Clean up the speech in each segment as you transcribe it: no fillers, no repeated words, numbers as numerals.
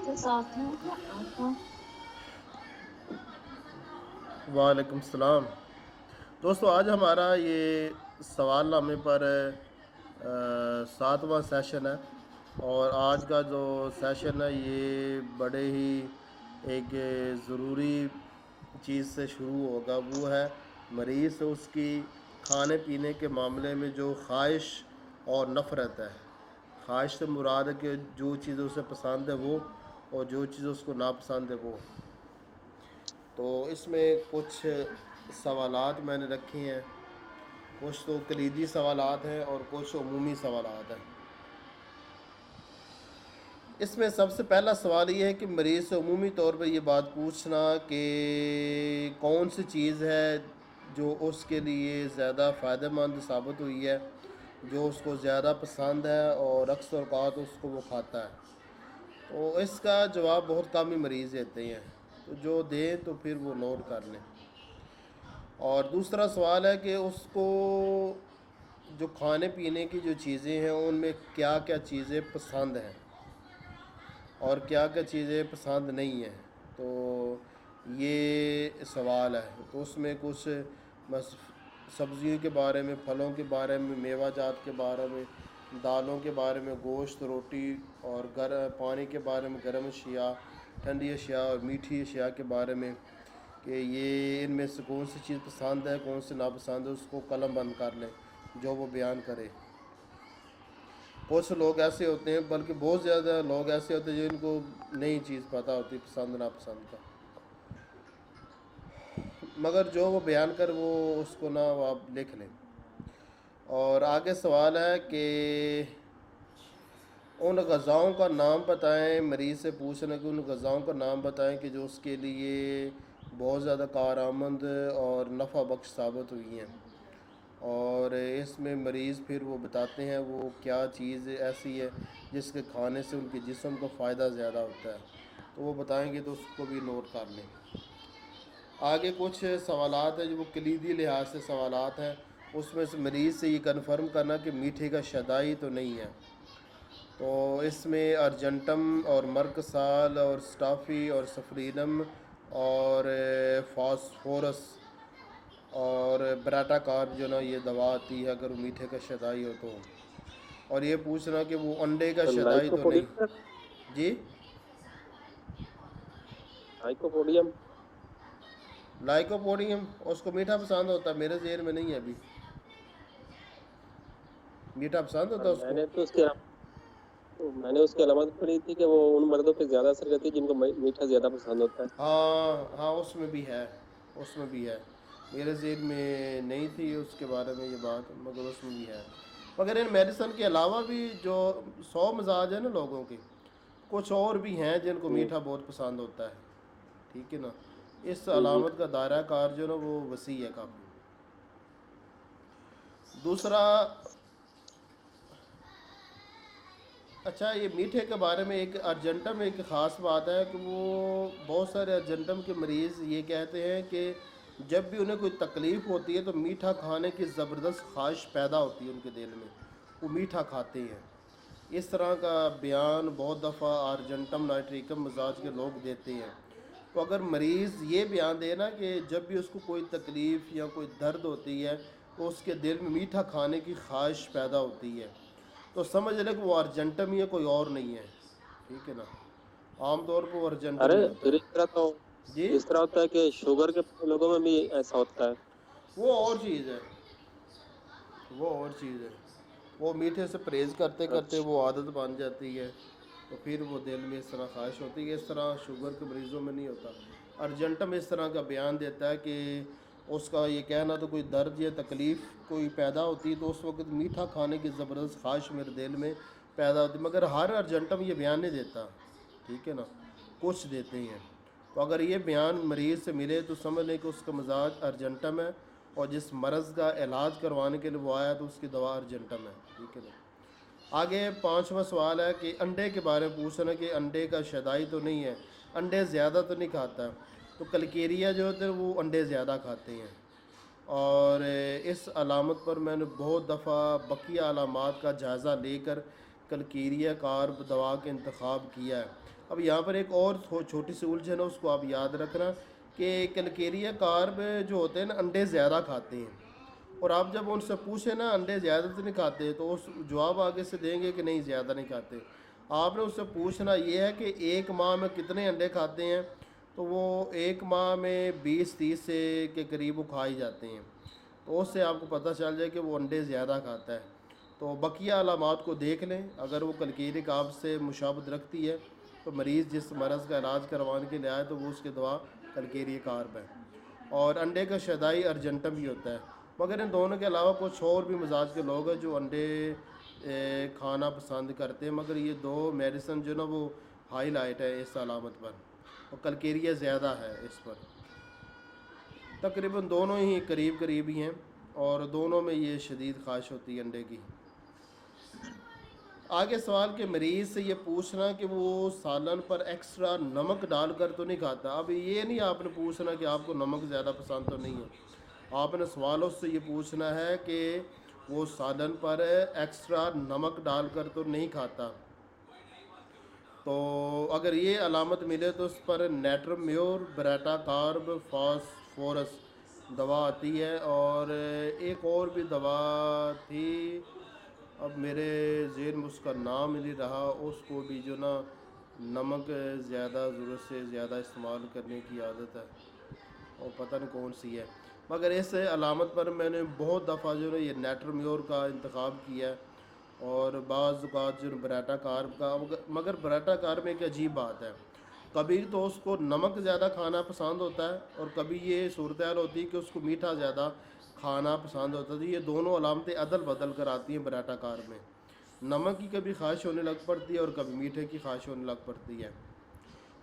के साथ हैं तो आपका। वालेकुम सलाम। दोस्तों, आज हमारा ये सवालनामे पर 7वां सेशन है। और आज का जो सेशन है ये बड़े ही एक ज़रूरी चीज़ से शुरू होगा। वो है मरीज़ से उसकी खाने पीने के मामले में जो ख्वाहिश और नफ़रत है। ख्वाहिश से मुराद है कि जो चीज़ उसे पसंद है वो, और जो चीज़ उसको नापसंद है वो। तो इसमें कुछ सवालात मैंने रखे हैं। कुछ तो कलीदी सवालात हैं और कुछ अमूमी सवालात हैं। इसमें सबसे पहला सवाल ये है कि मरीज़ से अमूमी तौर पर ये बात पूछना कि कौन सी चीज़ है जो उसके लिए ज़्यादा फ़ायदेमंद साबित हुई है, जो उसको ज़्यादा पसंद है और अक्सर औक़ात उसको वो खाता है। तो इसका जवाब बहुत कम ही मरीज़ देते हैं, तो जो दें तो फिर वो नोट कर लें। और दूसरा सवाल है कि उसको जो खाने पीने की जो चीज़ें हैं उनमें क्या क्या चीज़ें पसंद हैं और क्या क्या चीज़ें पसंद नहीं हैं। तो ये सवाल है। तो उसमें कुछ बस सब्ज़ियों के बारे में, फलों के बारे में, मेवा जात के बारे में, दालों के बारे में, गोश्त, रोटी और पानी के बारे में, गर्म अशिया, ठंडी अशिया और मीठी अशिया के बारे में, कि ये इनमें से कौन सी चीज़ पसंद है, कौन सी नापसंद है, उसको कलम बंद कर लें जो वो बयान करे। कुछ लोग ऐसे होते हैं, बल्कि बहुत ज़्यादा लोग ऐसे होते हैं जिनको नई चीज़ पता होती पसंद नापसंद का, मगर जो वो बयान कर वो उसको ना वो आप लिख लें। और आगे सवाल है कि उन ग़ज़ाओं का नाम बताएं। मरीज़ से पूछना कि उन ग़ज़ाओं का नाम बताएं कि जो उसके लिए बहुत ज़्यादा कारआमद और नफ़ा बख्श साबित हुई हैं। और इसमें मरीज़ फिर वो बताते हैं वो क्या चीज़ ऐसी है जिसके खाने से उनके जिस्म को फ़ायदा ज़्यादा होता है, तो वो बताएंगे तो उसको भी नोट कर लें। आगे कुछ सवालात हैं जो वो कलीदी लिहाज से सवालात हैं। उसमें से मरीज़ से ये कन्फर्म करना कि मीठे का शदाई तो नहीं है। तो इसमें अर्जेंटम और मर्कसाल और स्टाफ़ी और सफरीनम और फास्फोरस और ब्राटा कार्ब जो ना ये दवा आती है अगर वो मीठे का शदाई हो तो। और ये पूछना कि वो अंडे का तो शदाई तो नहीं। लाइकोपोडियम। जी, लाइकोपोडियम। लाइकोपोडियम उसको मीठा पसंद होता है, मेरे जेहन में नहीं है अभी। मीठा पसंद होता है उसको। मैंने उसकी अलामत पढ़ी थी कि वो उन मर्दों पे ज्यादा असर करती है जिनको मीठा ज्यादा पसंद होता है। हाँ हाँ, उसमें भी है, उसमें भी है। मेरे जेहन में नहीं थी उसके बारे में ये बात, मगर उसमें भी है। मगर इन मेडिसन के अलावा भी जो 100 मिजाज है ना लोगों के, कुछ और भी हैं जिनको हम्म। मीठा बहुत पसंद होता है। ठीक है ना। इस हम्म। अलामत का दायरा कार जो ना वो वसी है काफ़ी। दूसरा, अच्छा, ये मीठे के बारे में एक अर्जेंटम में एक ख़ास बात है कि वो बहुत सारे अर्जेंटम के मरीज़ ये कहते हैं कि जब भी उन्हें कोई तकलीफ़ होती है तो मीठा खाने की ज़बरदस्त ख्वाहिश पैदा होती है उनके दिल में, वो मीठा खाते हैं। इस तरह का बयान बहुत दफ़ा अर्जेंटम नाइट्रिकम मिजाज के लोग देते हैं। तो अगर मरीज़ ये बयान दे ना कि जब भी उसको कोई तकलीफ़ या कोई दर्द होती है तो उसके दिल में मीठा खाने की ख्वाहिश पैदा होती है, तो समझ लें कि वो अर्जेंटम ही है, कोई और नहीं है। ठीक है ना। आम तौर पर वो अर्जेंटम अरे ही होता फिर है। जी, इस तरह होता है कि शुगर के लोगों में भी ऐसा होता है। वो और चीज़ है, वो और चीज़ है। वो मीठे से परहेज़ करते करते अच्छा। वो आदत बन जाती है, तो फिर वो दिल में इस तरह ख्वाहिश होती है। इस तरह शुगर के मरीज़ों में नहीं होता। अर्जेंटम इस तरह का बयान देता है कि उसका ये कहना तो कोई दर्द या तकलीफ़ कोई पैदा होती है तो उस वक्त मीठा खाने की ज़बरदस्त ख्वाहिश मेरे दिल में पैदा होती है, मगर हर अर्जेंटम ये बयान नहीं देता। ठीक है ना, कुछ देते हैं। तो अगर ये बयान मरीज़ से मिले तो समझ लें कि उसका मिजाज अर्जेंटम है, और जिस मर्ज़ का इलाज करवाने के लिए वो आया तो उसकी दवा अर्जेंटम है। ठीक है ना। आगे पांचवा सवाल है कि अंडे के बारे में पूछना कि अंडे का शदाई तो नहीं है, अंडे ज़्यादा तो नहीं खाता। तो कलकेरिया जो होते हैं वो अंडे ज़्यादा खाते हैं। और इस अलामत पर मैंने बहुत दफ़ा बकिया अलामात का जायज़ा लेकर कलकीरिया कार्ब दवा का इंतखाब किया है। अब यहाँ पर एक और छोटी सी उलझन है, उसको आप याद रखना कि कलकीरिया कार्ब जो होते हैं ना, अंडे ज़्यादा खाते हैं, और आप जब उनसे पूछे ना अंडे ज़्यादा तो नहीं खाते, तो उस जवाब आगे से देंगे कि नहीं ज़्यादा नहीं खाते। आपने उससे पूछना ये है कि एक माह में कितने अंडे खाते हैं, तो वो एक माह में 20-30 से के करीब वो खा ही जाते हैं, तो उससे आपको पता चल जाए कि वो अंडे ज़्यादा खाता है। तो बकिया अलामात को देख लें, अगर वो कलकीरी काब से मुशाबत रखती है तो मरीज़ जिस मरज़ का इलाज करवाने के लिए आए तो वो उसकी दवा कलकीरी कार्ब है। और अंडे का शदाई अर्जेंटम भी होता है, मगर इन दोनों के अलावा कुछ और भी मिजाज के लोग हैं जो अंडे खाना पसंद करते हैं, मगर ये दो मेडिसन जो ना वो हाईलाइट है इस अलामत पर, और कलकेरिया ज़्यादा है इस पर। तकरीबन दोनों ही करीब करीब ही हैं, और दोनों में ये शदीद ख्वाहिश होती है अंडे की। आगे सवाल के मरीज़ से ये पूछना कि वो सालन पर एक्स्ट्रा नमक डालकर तो नहीं खाता। अब ये नहीं आपने पूछना कि आपको नमक ज़्यादा पसंद तो नहीं है, आपने सवालों से ये पूछना है कि वो सालन पर एक्स्ट्रा नमक डालकर तो नहीं खाता। तो अगर ये अलामत मिले तो उस पर नेट्रम्योर ब्रेटा कार्ब फास्फोरस दवा आती है, और एक और भी दवा थी, अब मेरे ज़हन में उसका नाम नहीं रहा, उसको भी जो ना नमक ज़्यादा ज़रूरत से ज़्यादा इस्तेमाल करने की आदत है, और पता नहीं कौन सी है, मगर इस अलामत पर मैंने बहुत दफ़ा जो है ये नेट्रम्योर का इंतखाब किया है, और बाज़ औक़ात जो ब्रेटा कार्ब का। मगर ब्रेटा कार्ब में एक अजीब बात है, कभी तो उसको नमक ज़्यादा खाना पसंद होता है, और कभी ये सूरत हाल होती है कि उसको मीठा ज़्यादा खाना पसंद होता है। तो ये दोनों अलामतें अदल बदल कर आती हैं ब्रेटा कार्ब में, नमक की कभी ख्वाहिश होने लग पड़ती है और कभी मीठे की ख्वाहिश होने लग पड़ती है।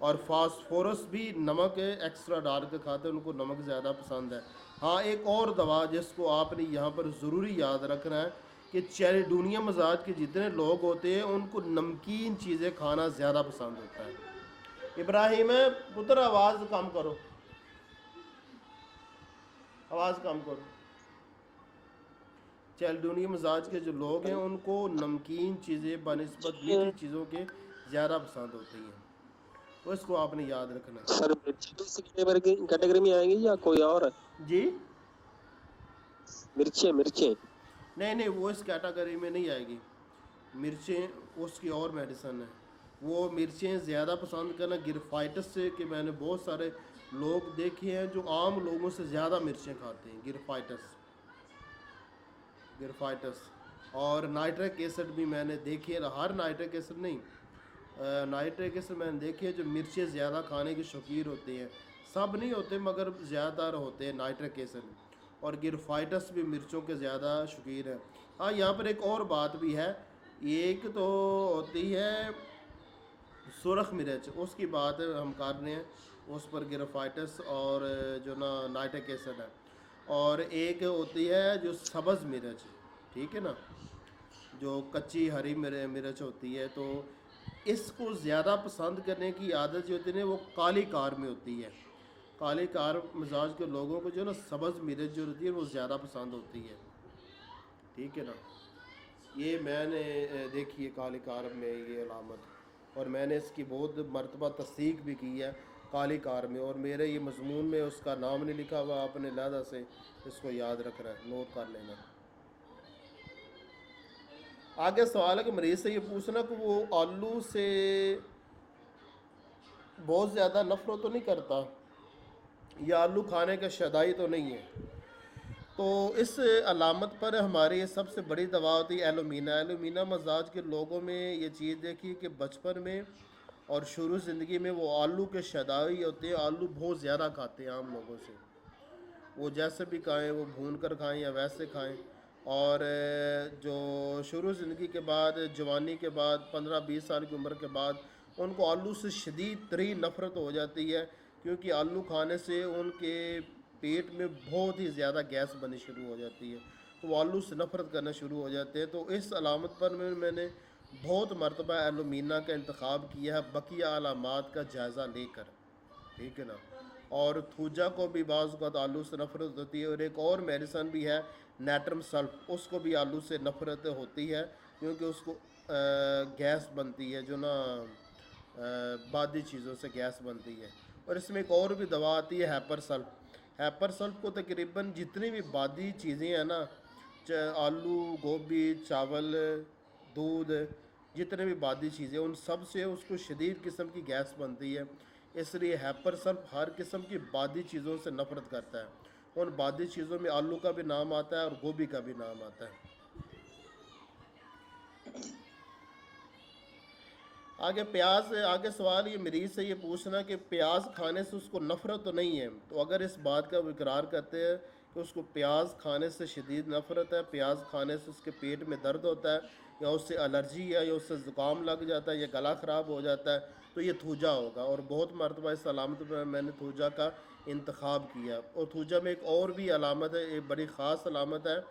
और फास्फोरस भी नमक एक्स्ट्रा डाल कर खाते हैं, उनको नमक ज़्यादा पसंद है। हाँ, एक और दवा जिसको आपने यहाँ पर ज़रूरी याद रखना है कि चैलेडोनिया मजाज के जितने लोग होते हैं उनको नमकीन चीज़ें खाना ज़्यादा पसंद होता है। इब्राहिम पुत्र आवाज़ कम करो, आवाज़ कम करो। चैलेडोनिया मजाज के जो लोग हैं उनको नमकीन चीज़ें बनिस्बत मीठी चीज़ों के ज़्यादा पसंद होती हैं, तो इसको आपने याद रखना है। सर मिर्ची भी इसी कैटेगरी में आएंगी या कोई और है? जी, मिर्ची नहीं नहीं, वो इस कैटेगरी में नहीं आएगी। मिर्चें उसकी और मेडिसन है, वो मिर्चें ज़्यादा पसंद करना गिरफाइटस से, कि मैंने बहुत सारे लोग देखे हैं जो आम लोगों से ज़्यादा मिर्चें खाते हैं, गिरफाइटस। और नाइट्रिक एसिड भी मैंने देखे हैं, हर नाइट्रिक एसिड नहीं, नाइट्रिक एसिड मैंने देखे हैं जो मिर्चें ज़्यादा खाने के शौकीन होते हैं, सब नहीं होते मगर ज़्यादातर होते हैं नाइट्रिक एसिड, और गिरफाइटस भी मिर्चों के ज़्यादा शौकीन है। हाँ, यहाँ पर एक और बात भी है, एक तो होती है सुरख मिर्च, उसकी बात हम कर रहे हैं, उस पर गिरफाइटस और जो ना नाइट्रिक एसिड है, और एक होती है जो सब्ज़ मिर्च, ठीक है ना, जो कच्ची हरी मिर्च होती है, तो इसको ज़्यादा पसंद करने की आदत जो होती है वो काली कार में होती है। काली कार मिजाज के लोगों को जो ना सब्ज़ मिर्च जो होती है वो ज़्यादा पसंद होती है, ठीक है ना। ये मैंने देखी है काली कार में ये अलामत, और मैंने इसकी बहुत मरतबा तस्दीक भी की है काली कार में, और मेरे ये मजमून में उसका नाम नहीं लिखा हुआ, आपने लिहाजा से इसको याद रखना है, नोट कर लेना। आगे सवाल है कि मरीज़ से ये पूछना कि वो आलू से बहुत ज़्यादा नफरत तो नहीं करता, या आलू खाने का शदाई तो नहीं है। तो इस अलामत पर हमारी सबसे बड़ी दवा होती है एलुमिना। एलुमिना मजाज के लोगों में ये चीज़ देखी कि बचपन में और शुरू ज़िंदगी में वो आलू के शदाई होते हैं, आलू बहुत ज़्यादा खाते हैं आम लोगों से, वो जैसे भी खाएं, वो भून कर खाएं या वैसे खाएं। और जो शुरू ज़िंदगी के बाद, जवानी के बाद, 15-20 साल की उम्र के बाद उनको आलू से शदीद तरीन नफ़रत हो जाती है, क्योंकि आलू खाने से उनके पेट में बहुत ही ज़्यादा गैस बननी शुरू हो जाती है, तो वो आलू से नफ़रत करना शुरू हो जाते हैं। तो इस अलामत पर मैंने बहुत मरतबा एलुमिना का इंतखाब किया है बकिया अलामात का जायज़ा लेकर, ठीक है ना। और थूजा को भी बाज़ औक़ात आलू से नफ़रत होती है, और एक और मेडिसन भी है नेट्रम सल्फ, उसको भी आलू से नफ़रत होती है, क्योंकि उसको गैस बनती है जो ना बादी चीज़ों से गैस बनती है। और इसमें एक और भी दवा आती है हैपर सल्फ। हैपर सल्फ को तकरीबन जितनी भी बादी चीज़ें हैं ना, आलू, गोभी, चावल, दूध, जितने भी बादी चीज़ें, उन सब से उसको शदीद किस्म की गैस बनती है। इसलिए हैपर सल्फ हर किस्म की बादी चीज़ों से नफ़रत करता है। उन बादी चीज़ों में आलू का भी नाम आता है और गोभी का भी नाम आता है। आगे प्याज, आगे सवाल ये मरीज़ से ये पूछना कि प्याज खाने से उसको नफ़रत तो नहीं है। तो अगर इस बात का वो इकरार करते हैं कि उसको प्याज खाने से शदीद नफ़रत है, प्याज खाने से उसके पेट में दर्द होता है, या उससे एलर्जी है, या उससे ज़ुकाम लग जाता है, या गला ख़राब हो जाता है, तो ये थूजा होगा। और बहुत मरतबा इस अलामत पर मैंने थूजा का इंतखाब किया। और थूजा में एक और भी अलामत है, एक बड़ी ख़ास अलामत है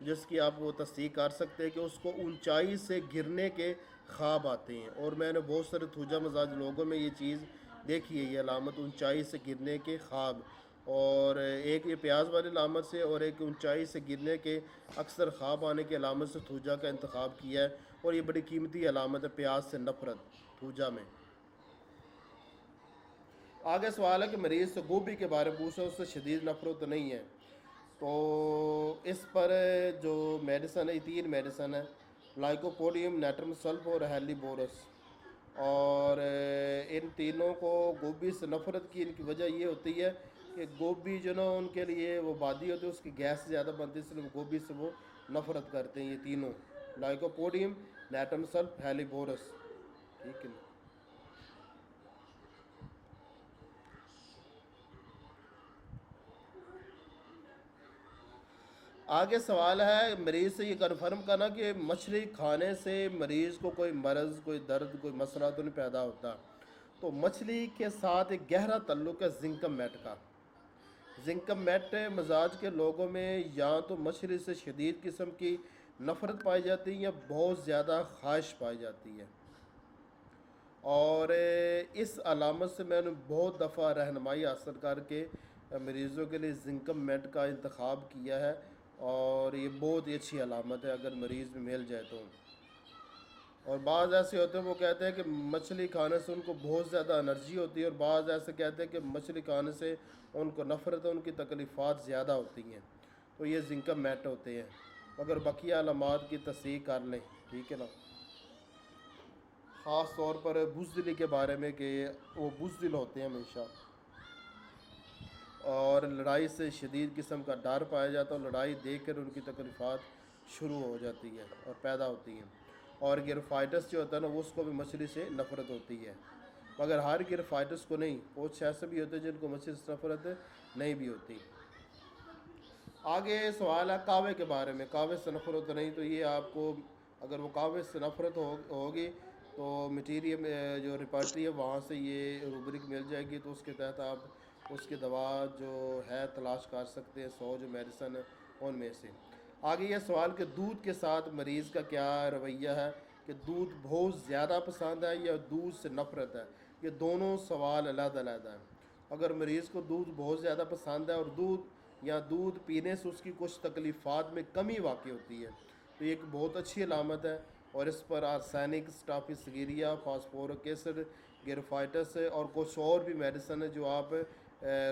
जिसकी आप वो तस्दीक कर सकते हैं कि उसको ऊंचाई से गिरने के ख्वाब आते हैं। और मैंने बहुत सारे थूजा मजाज लोगों में ये चीज़ देखी है, ये अलामत ऊंचाई से गिरने के ख्वाब। और एक ये प्याज वाली अलामत से और एक ऊंचाई से गिरने के अक्सर ख्वाब आने की अलामत से थूजा का इंतखाब किया है। और ये बड़ी कीमती अलामत है प्याज से नफ़रत थूजा में। आगे सवाल है कि मरीज़ से गोभी के बारे में पूछा, उससे शदीद नफ़रत तो नहीं है। तो इस पर जो मेडिसन है, ये 3 मेडिसन है, लाइकोपोडियम, नेट्रम सल्फ और हेलीबोरस। और इन तीनों को गोभी से नफ़रत की इनकी वजह ये होती है कि गोभी जो ना उनके लिए वो बादी होती है, उसकी गैस ज़्यादा बनती है, इसलिए वो गोभी से वो नफ़रत करते हैं। ये तीनों, लाइकोपोडियम, नेट्रम सल्फ, हेलीबोरस। ठीक है। आगे सवाल है मरीज़ से ये कन्फर्म करना कि मछली खाने से मरीज़ को कोई मर्ज़, कोई दर्द, कोई मसला तो नहीं पैदा होता। तो मछली के साथ एक गहरा ताल्लुक़ है जिंकम मेट का। जिंकम मेट मजाज के लोगों में या तो मछली से शदीद किस्म की नफ़रत पाई जाती है या बहुत ज़्यादा ख्वाहिश पाई जाती है। और इस अलामत से मैंने बहुत दफ़ा रहनुमाई हासिल करके मरीज़ों के लिए जिंकम मेट का इंतखाब किया है। और ये बहुत ही अच्छी अलामत है अगर मरीज़ में मिल जाए तो। और बाज़ ऐसे होते हैं वो कहते हैं कि मछली खाने से उनको बहुत ज़्यादा एनर्जी होती है, और बाज़ ऐसे कहते हैं कि मछली खाने से उनको नफ़रत है, उनकी तकलीफ़ात ज़्यादा होती हैं। तो ये जिंकम मेट होते हैं। अगर बकिया अलामात की तस्दीक कर लें, ठीक है ना। ख़ास तौर पर बुज़दिली के बारे में कि वो बुज़दिल होते हैं हमेशा, और लड़ाई से शदीद किस्म का डर पाया जाता है, और लड़ाई देख कर उनकी तकलीफ़ात शुरू हो जाती है और पैदा होती हैं। और गिरफाइटस जो होता है ना, वो उसको भी मछली से नफ़रत होती है, मगर हर गिरफाइटस को नहीं, कुछ ऐसे भी होते हैं जिनको मछली से नफ़रत नहीं भी होती। आगे सवाल है कावे के बारे में, कावे से नफ़रत नहीं। तो ये आपको अगर वो कावे से नफ़रत होगी तो मटीरियल जो रिपर्टरी है वहाँ से ये रूब्रिक मिल जाएगी, तो उसके तहत आप उसकी दवा जो है तलाश कर सकते हैं, 100 जो मेडिसन है उनमें से। आगे ये सवाल कि दूध के साथ मरीज़ का क्या रवैया है, कि दूध बहुत ज़्यादा पसंद है या दूध से नफ़रत है। ये दोनों सवाल अलग-अलग हैं। अगर मरीज़ को दूध बहुत ज़्यादा पसंद है और दूध पीने से उसकी कुछ तकलीफ़ात में कमी वाक़ई होती है, तो ये एक बहुत अच्छी अलामत है। और इस पर आर्सेनिक, स्टाफिसगीरिया, फास्फोरिक एसिड, गिरफाइटस और कुछ और भी मेडिसन है जो आप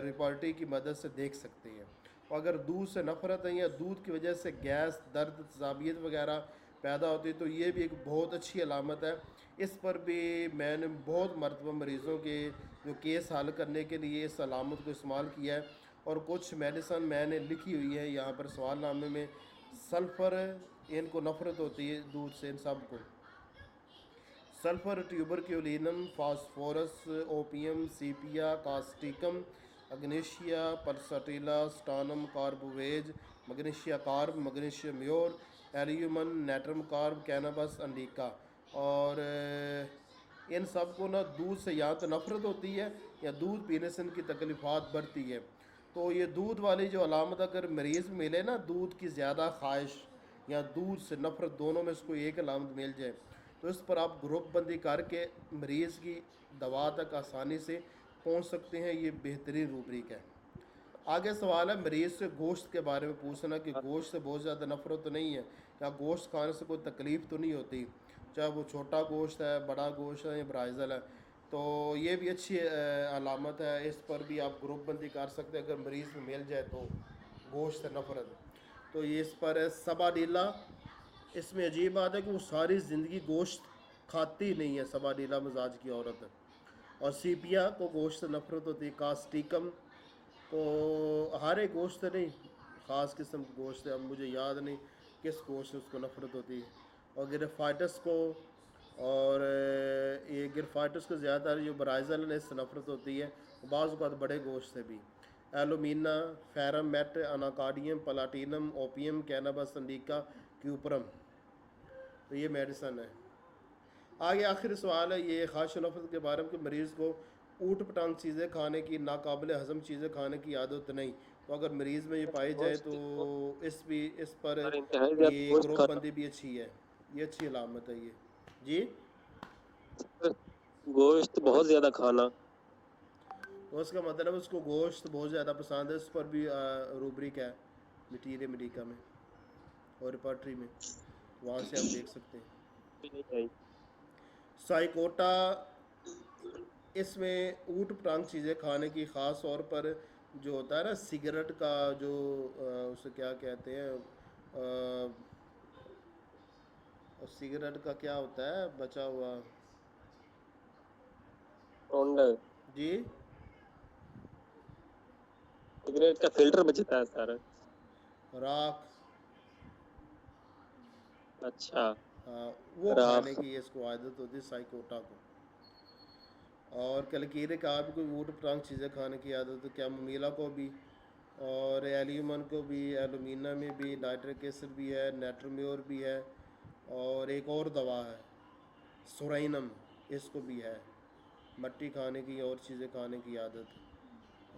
रिपर्टी की मदद से देख सकते हैं। और अगर दूध से नफ़रत है या दूध की वजह से गैस, दर्द, तजाबियत वगैरह पैदा होती है, तो ये भी एक बहुत अच्छी अलामत है। इस पर भी मैंने बहुत मरतबा मरीज़ों के जो केस हल करने के लिए इस अलामत को इस्तेमाल किया है। और कुछ मेडिसन मैंने लिखी हुई है यहाँ पर सवालनामे में। सल्फ़र, इनको नफ़रत होती है दूध से, इन सब को। Sulphur, tuberculinum, phosphorus, opium, sepia, causticum, ignatia, pulsatilla, stannum, carbo veg, magnesia carb, magnesium mur, alumen, natrum carb, cannabis, indica. और इन सब को ना दूध से या तो नफ़रत होती है या दूध पीने से इनकी तकलीफ़ात बढ़ती है। तो ये दूध वाली जो अलामत अगर मरीज़ में मिले ना, दूध की ज़्यादा ख्वाहिश या दूध से नफ़रत, दोनों में इसको एक अलामत मिल जाए, तो इस पर आप ग्रुप बंदी करके मरीज़ की दवा तक आसानी से पहुंच सकते हैं। ये बेहतरीन रूब्रिक है। आगे सवाल है मरीज़ से गोश्त के बारे में पूछना कि गोश्त से बहुत ज़्यादा नफ़रत तो नहीं है, या गोश्त खाने से कोई तकलीफ़ तो नहीं होती। चाहे वो छोटा गोश्त है, बड़ा गोश्त है या ब्राइजल है। तो ये भी अच्छी अलामत है, इस पर भी आप ग्रुप बंदी कर सकते हैं। अगर मरीज़ में मिल जाए तो गोश्त से नफरत, तो ये इस पर है सबा नीला। इसमें अजीब बात है कि वो सारी ज़िंदगी गोश्त खाती नहीं है, सबा नीला मिजाज की औरत है। और सीपिया को गोश्त से नफरत होती है। कास्टिकम को हर एक गोश्त से नहीं, ख़ास किस्म के गोश्त से, अब मुझे याद नहीं किस गोश्त से उसको नफरत होती है। और गिरफाइटस को, और ये गिरफाइटस को ज़्यादातर जो ब्राइजल है इससे नफरत होती है, बाज़ औक़ात बड़े गोश्त से भी। Alumina, ferrum met, anacardium, platinum, opium, cannabis indica, cuprum, तो ये मेडिसन है। आगे आखिरी सवाल है ये ख़ाश नफरत के बारे में कि मरीज़ को ऊट पटांग चीज़ें खाने की, नाकाबिल हज़म चीज़ें खाने की आदत नहीं, तो अगर मरीज़ में ये पाई जाए तो इस पर सर इंतहाई ज्यादा ये गोश्त ग्रुप खाना, बंदी भी अच्छी है, ये अच्छी अलामत है ये। जी, गोश्त बहुत ज्यादा खाना। तो उसका मतलब उसको गोश्त बहुत ज़्यादा पसंद है, इस पर भी रूब्रिक है मटीरियल मेडिका में और रिपर्टरी में, वहाँ से आप देख सकते हैं। नहीं आई। साइकोटा, इसमें ऊट पटांग चीज़ें खाने की, ख़ास तौर पर जो होता है ना सिगरेट का जो उसे क्या कहते हैं, और सिगरेट का क्या होता है बचा हुआ, काउंटर, जी, सिगरेट का फिल्टर बचता है सर। राख, अच्छा, हाँ, वो खाने राख। की इसको आदत होती है साइकोटा को। और कलकीरे का भी कोई ऊट पटांग चीज़ें खाने की आदत है, क्या ममीला को भी, और एल्यूमन को भी, एलुमिना में भी, नाइट्रिक एसिड भी है, नेट्रोम्योर भी है, और एक और दवा है सुरैनम, इसको भी है। मट्टी खाने की और चीज़ें खाने की आदत,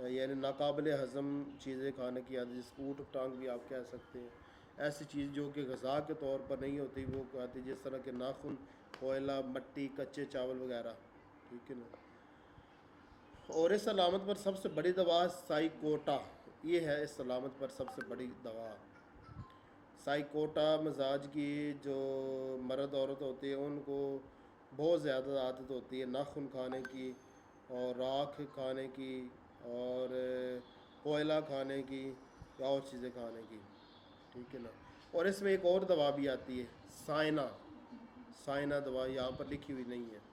यानी नाकाबिल हज़म चीज़ें खाने की आदत, जिसको ऊट टांग भी आप कह सकते हैं। ऐसी चीज़ जो कि ग़िज़ा के तौर पर नहीं होती वो खाती, जिस तरह के नाखून, कोयला, मट्टी, कच्चे चावल वगैरह, ठीक है ना। और इस अलामत पर सबसे बड़ी दवा साइकोटा, ये है इस अलामत पर सबसे बड़ी दवा। साइकोटा मिजाज की जो मर्द औरत होती है उनको बहुत ज़्यादा आदत होती है नाखून खाने की, और राख खाने की, और कोयला खाने की, या और चीज़ें खाने की, ठीक है ना। और इसमें एक और दवा भी आती है साइना, साइना दवा यहाँ पर लिखी हुई नहीं है।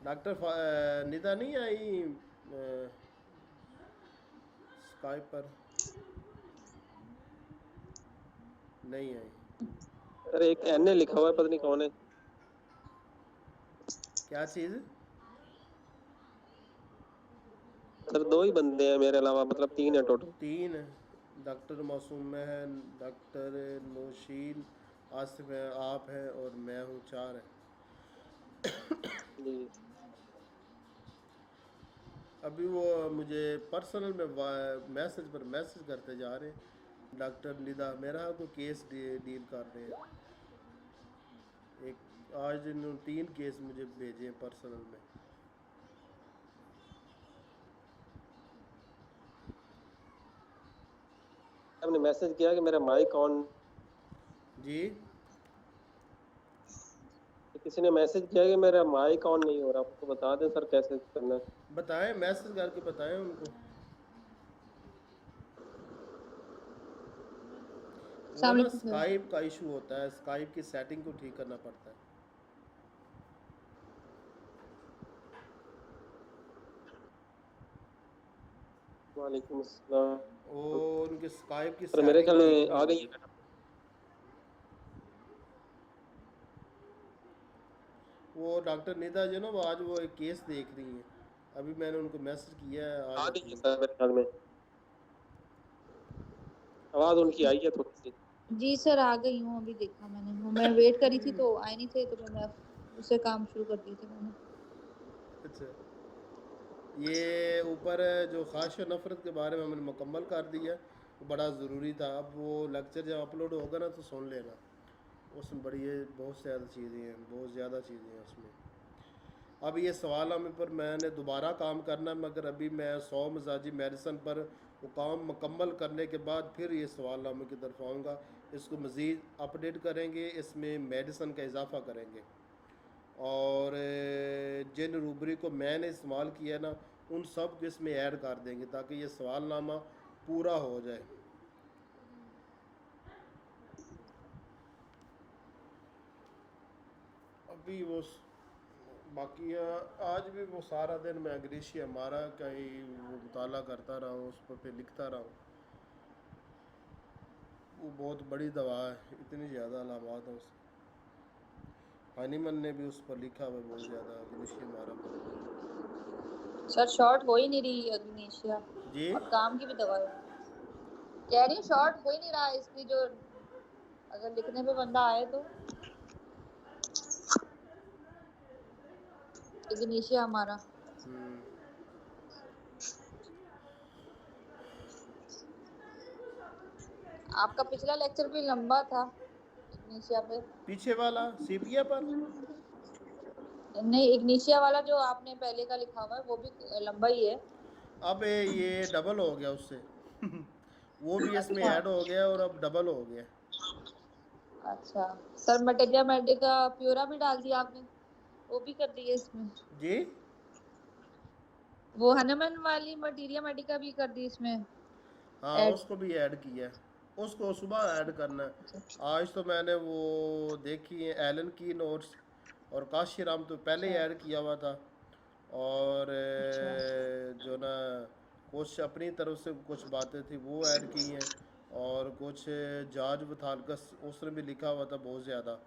डॉक्टर निदा नहीं आई स्काइप पर, नहीं आई। सर एक एन ए लिखा हुआ है, पता नहीं कौन है। क्या चीज़? सर दो ही बंदे हैं मेरे अलावा, मतलब तीन है टोटल। तीन है, डॉक्टर मासूम है, डॉक्टर नौशीन, आसिफ है, आप हैं और मैं हूँ, चार है। जी अभी वो मुझे पर्सनल में मैसेज पर मैसेज करते जा रहे हैं, डॉक्टर निदा मेरा कोई केस डील कर रहे हैं। एक आज इन्होंने 3 केस मुझे भेजे हैं पर्सनल में। आपने मैसेज किया कि मेरा माइक ऑन, जी, किसी ने मैसेज किया कि मेरा माइक ऑन नहीं हो रहा, आपको बता दें सर कैसे करना है। बताएं, मैसेज करके बताएं उनको। वो अस्सलाम ना वालेकुम सर। स्काइप का इशू होता है, स्काइप की सेटिंग को ठीक करना पड़ता है। वालेकुम अस्सलाम। वो उनके स्काइप की सर मेरे सेटिंग ख्याल ठीक में नहीं आ हुई गई है। है। वो डॉक्टर निदा जो ना वो आज वो एक केस देख रही हैं, अभी मैंने उनको मैसेज किया है आ आ गई जाती है हैं। सर मेरे ख्याल में, आवाज उनकी आई है थोड़ी सी। जी सर आ गई हूँ, अभी देखा मैंने, मैं वेट करी थी तो आए नहीं थे, तो फिर मैं उससे काम शुरू कर दी थी मैंने। अच्छा, ये ऊपर जो ख़ाश नफ़रत के बारे में हमने मुकम्मल कर दिया, वो बड़ा ज़रूरी था। अब वो लेक्चर जब अपलोड होगा ना तो सुन लेना, उसमें बड़ी बहुत ज़्यादा चीज़ें हैं, बहुत ज़्यादा चीज़ें हैं उसमें। अब ये सवालनामे पर मैंने दोबारा काम करना है, मगर अभी मैं 100 मिजाजी मेडिसन पर वो काम मुकम्मल करने के बाद फिर ये सवालनामे की तरफ आऊँगा। इसको मज़ीद अपडेट करेंगे, इसमें मेडिसन का इजाफ़ा करेंगे और जिन रूबरी को मैंने इस्तेमाल किया ना उन सब को इसमें ऐड कर देंगे ताकि ये सवालनामा पूरा हो जाए। अभी वो बाकी आज भी वो सारा दिन मैं ग्रीशिया मारा का ही वो मुताला करता रहा हूँ, उस पर फिर लिखता रहा हूँ। वो बहुत बड़ी दवा है, इतनी ज़्यादा अलामात है उसकी। हनीमन ने भी उस पर लिखा हुआ है बहुत ज़्यादा ग्रीशिया मारा पर। सर शॉर्ट हो ही नहीं रही अग्नेशिया, जी और काम की भी दवा है। कह रही हूँ शॉर्ट हो ही नहीं रहा इसकी, जो अगर लिखने पे बंदा आए तो। इग्निशिया हमारा आपका पिछला लेक्चर भी लंबा था इग्निशिया पे। पीछे वाला सीपिया पर नहीं, इग्निशिया वाला जो आपने पहले का लिखा हुआ है वो भी लंबा ही है। अब ये डबल हो गया उससे वो भी इसमें अच्छा ऐड हो गया और अब डबल हो गया। अच्छा सर, मटेरिया मेडिका प्यूरा भी डाल दिया आपने, वो भी कर दी है इसमें। जी वो हनुमान वाली मटेरिया मेडिका भी कर दी इसमें हाँ ऐड। उसको भी ऐड किया, उसको सुबह ऐड करना है। आज तो मैंने वो देखी है एलन की नोट्स और काशीराम तो पहले ही अच्छा ऐड किया हुआ था और अच्छा जो ना कुछ अपनी तरफ से कुछ बातें थी वो ऐड की हैं और कुछ जॉर्ज वथालकस उसने भी लिखा हुआ था बहुत ज़्यादा,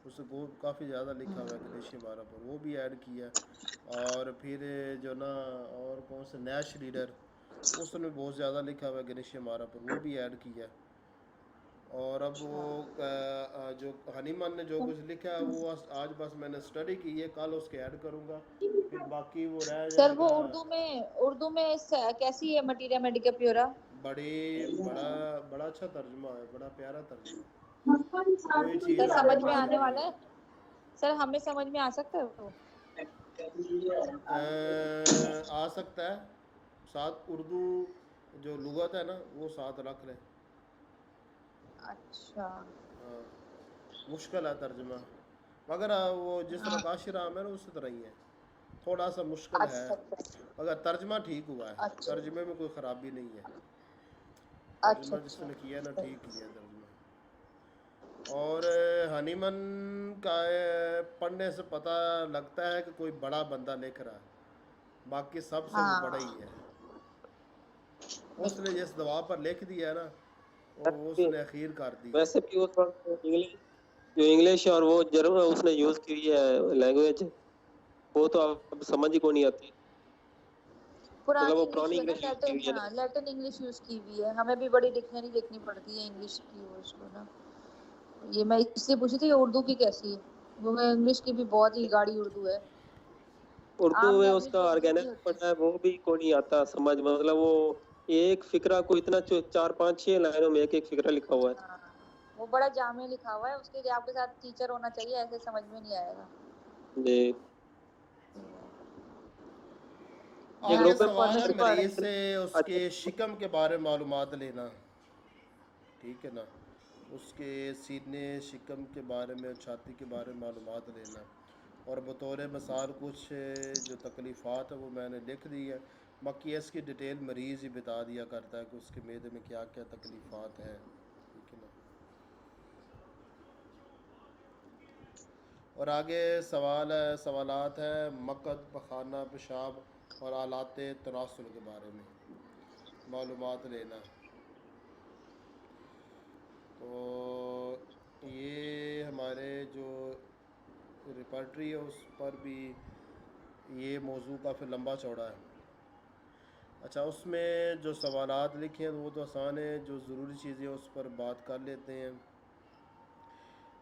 उसने काफ़ी ज़्यादा लिखा हुआ है ग्लेशियर मारा पर, वो भी ऐड किया। और फिर जो ना और कौन सा नैश रीडर उसने बहुत ज़्यादा लिखा हुआ है ग्लेशियर मारा पर, वो भी ऐड किया। और अब वो जो हनीमन ने जो कुछ लिखा है वो आज बस मैंने स्टडी की है, कल उसके ऐड करूँगा, फिर बाकी वो रह सर वो जाएगा। उर्दू में कैसी है मटेरिया मेडिका प्यूरा? बड़ा बड़ा अच्छा तर्जुमा है, बड़ा प्यारा तर्जुमा है, कोई सर चीज़ समझ उसमें में मिसिंग आने नहीं वाला है। है? सर हमें समझ में आ सकता है वो? आ सकता है, साथ उर्दू जो लुगत है ना वो साथ रख लें। अच्छा हाँ मुश्किल है तर्जुमा, मगर वो जिस तरह काशिराम है ना उसी तरह ही है, थोड़ा सा मुश्किल है, अच्छा मगर तर्जमा ठीक हुआ है, अच्छा तर्जमे में कोई ख़राबी नहीं है, अच्छा तर्जमा अच्छा जिसने किया ना ठीक किया है तर्जमा। और हनीमन का पढ़ने से पता लगता है कि कोई बड़ा बंदा लिख रहा है, बाकी सबसे वो बड़ा ही हाँ है। उसने जिस दवा पर लिख दिया ना वो वैसे उसने अखीर कर दी है। वैसे भी उस वक्त इंग्लिश जो इंग्लिश और वो जर्मन उसने यूज की है लैंग्वेज, वो तो अब समझ ही को नहीं आती। मतलब पुरानी वो इंग्लिश पुरानी है ना, इंग्लिश यूज की लैटिन, हुई है ना। हाँ लैटिन इंग्लिश यूज की हुई है, हमें भी बड़ी डिक्शनरी देखनी पड़ती है इंग्लिश की वो उसको ना। ये मैं इसलिए पूछी थी उर्दू की कैसी है, वो इंग्लिश की भी बहुत ही गाढ़ी उर्दू है, उर्दू आम में लैंग्वेज उसका जो उर्दू की ऑर्गेनाइज होती है। पढ़ा है वो भी को नहीं आता समझ में, मतलब वो एक फिक्रा को इतना 4 5 6 लाइनों में एक फिक्रा लिखा हुआ है। हाँ, वो बड़ा जामे लिखा हुआ है, उसके लिए आपके साथ टीचर होना चाहिए, ऐसे समझ में नहीं आएगा। जी ये आगे यहाँ ग्रुप में तो सवाल है पढ़ पढ़ मरीज से अच्छा। उसके शिकम के बारे में मालूमात लेना, ठीक है ना, उसके सीने शिकम के बारे में छाती के बारे में मालूमात लेना, और बतौर मिसाल कुछ जो तकलीफ़ात है वो मैंने लिख दी है, बाकी इसकी डिटेल मरीज़ ही बता दिया करता है कि उसके मैदे में क्या क्या तकलीफ़ात हैं, ठीक है ना। और आगे सवालात है मकद पखाना पेशाब और आलात तनासुल के बारे में मालूमात लेना। तो ये हमारे जो रिपर्टरी है उस पर भी ये मौजू काफ़ी लंबा चौड़ा है। अच्छा उसमें जो सवालात लिखे हैं वो तो आसान है, जो ज़रूरी चीज़ें उस पर बात कर लेते हैं।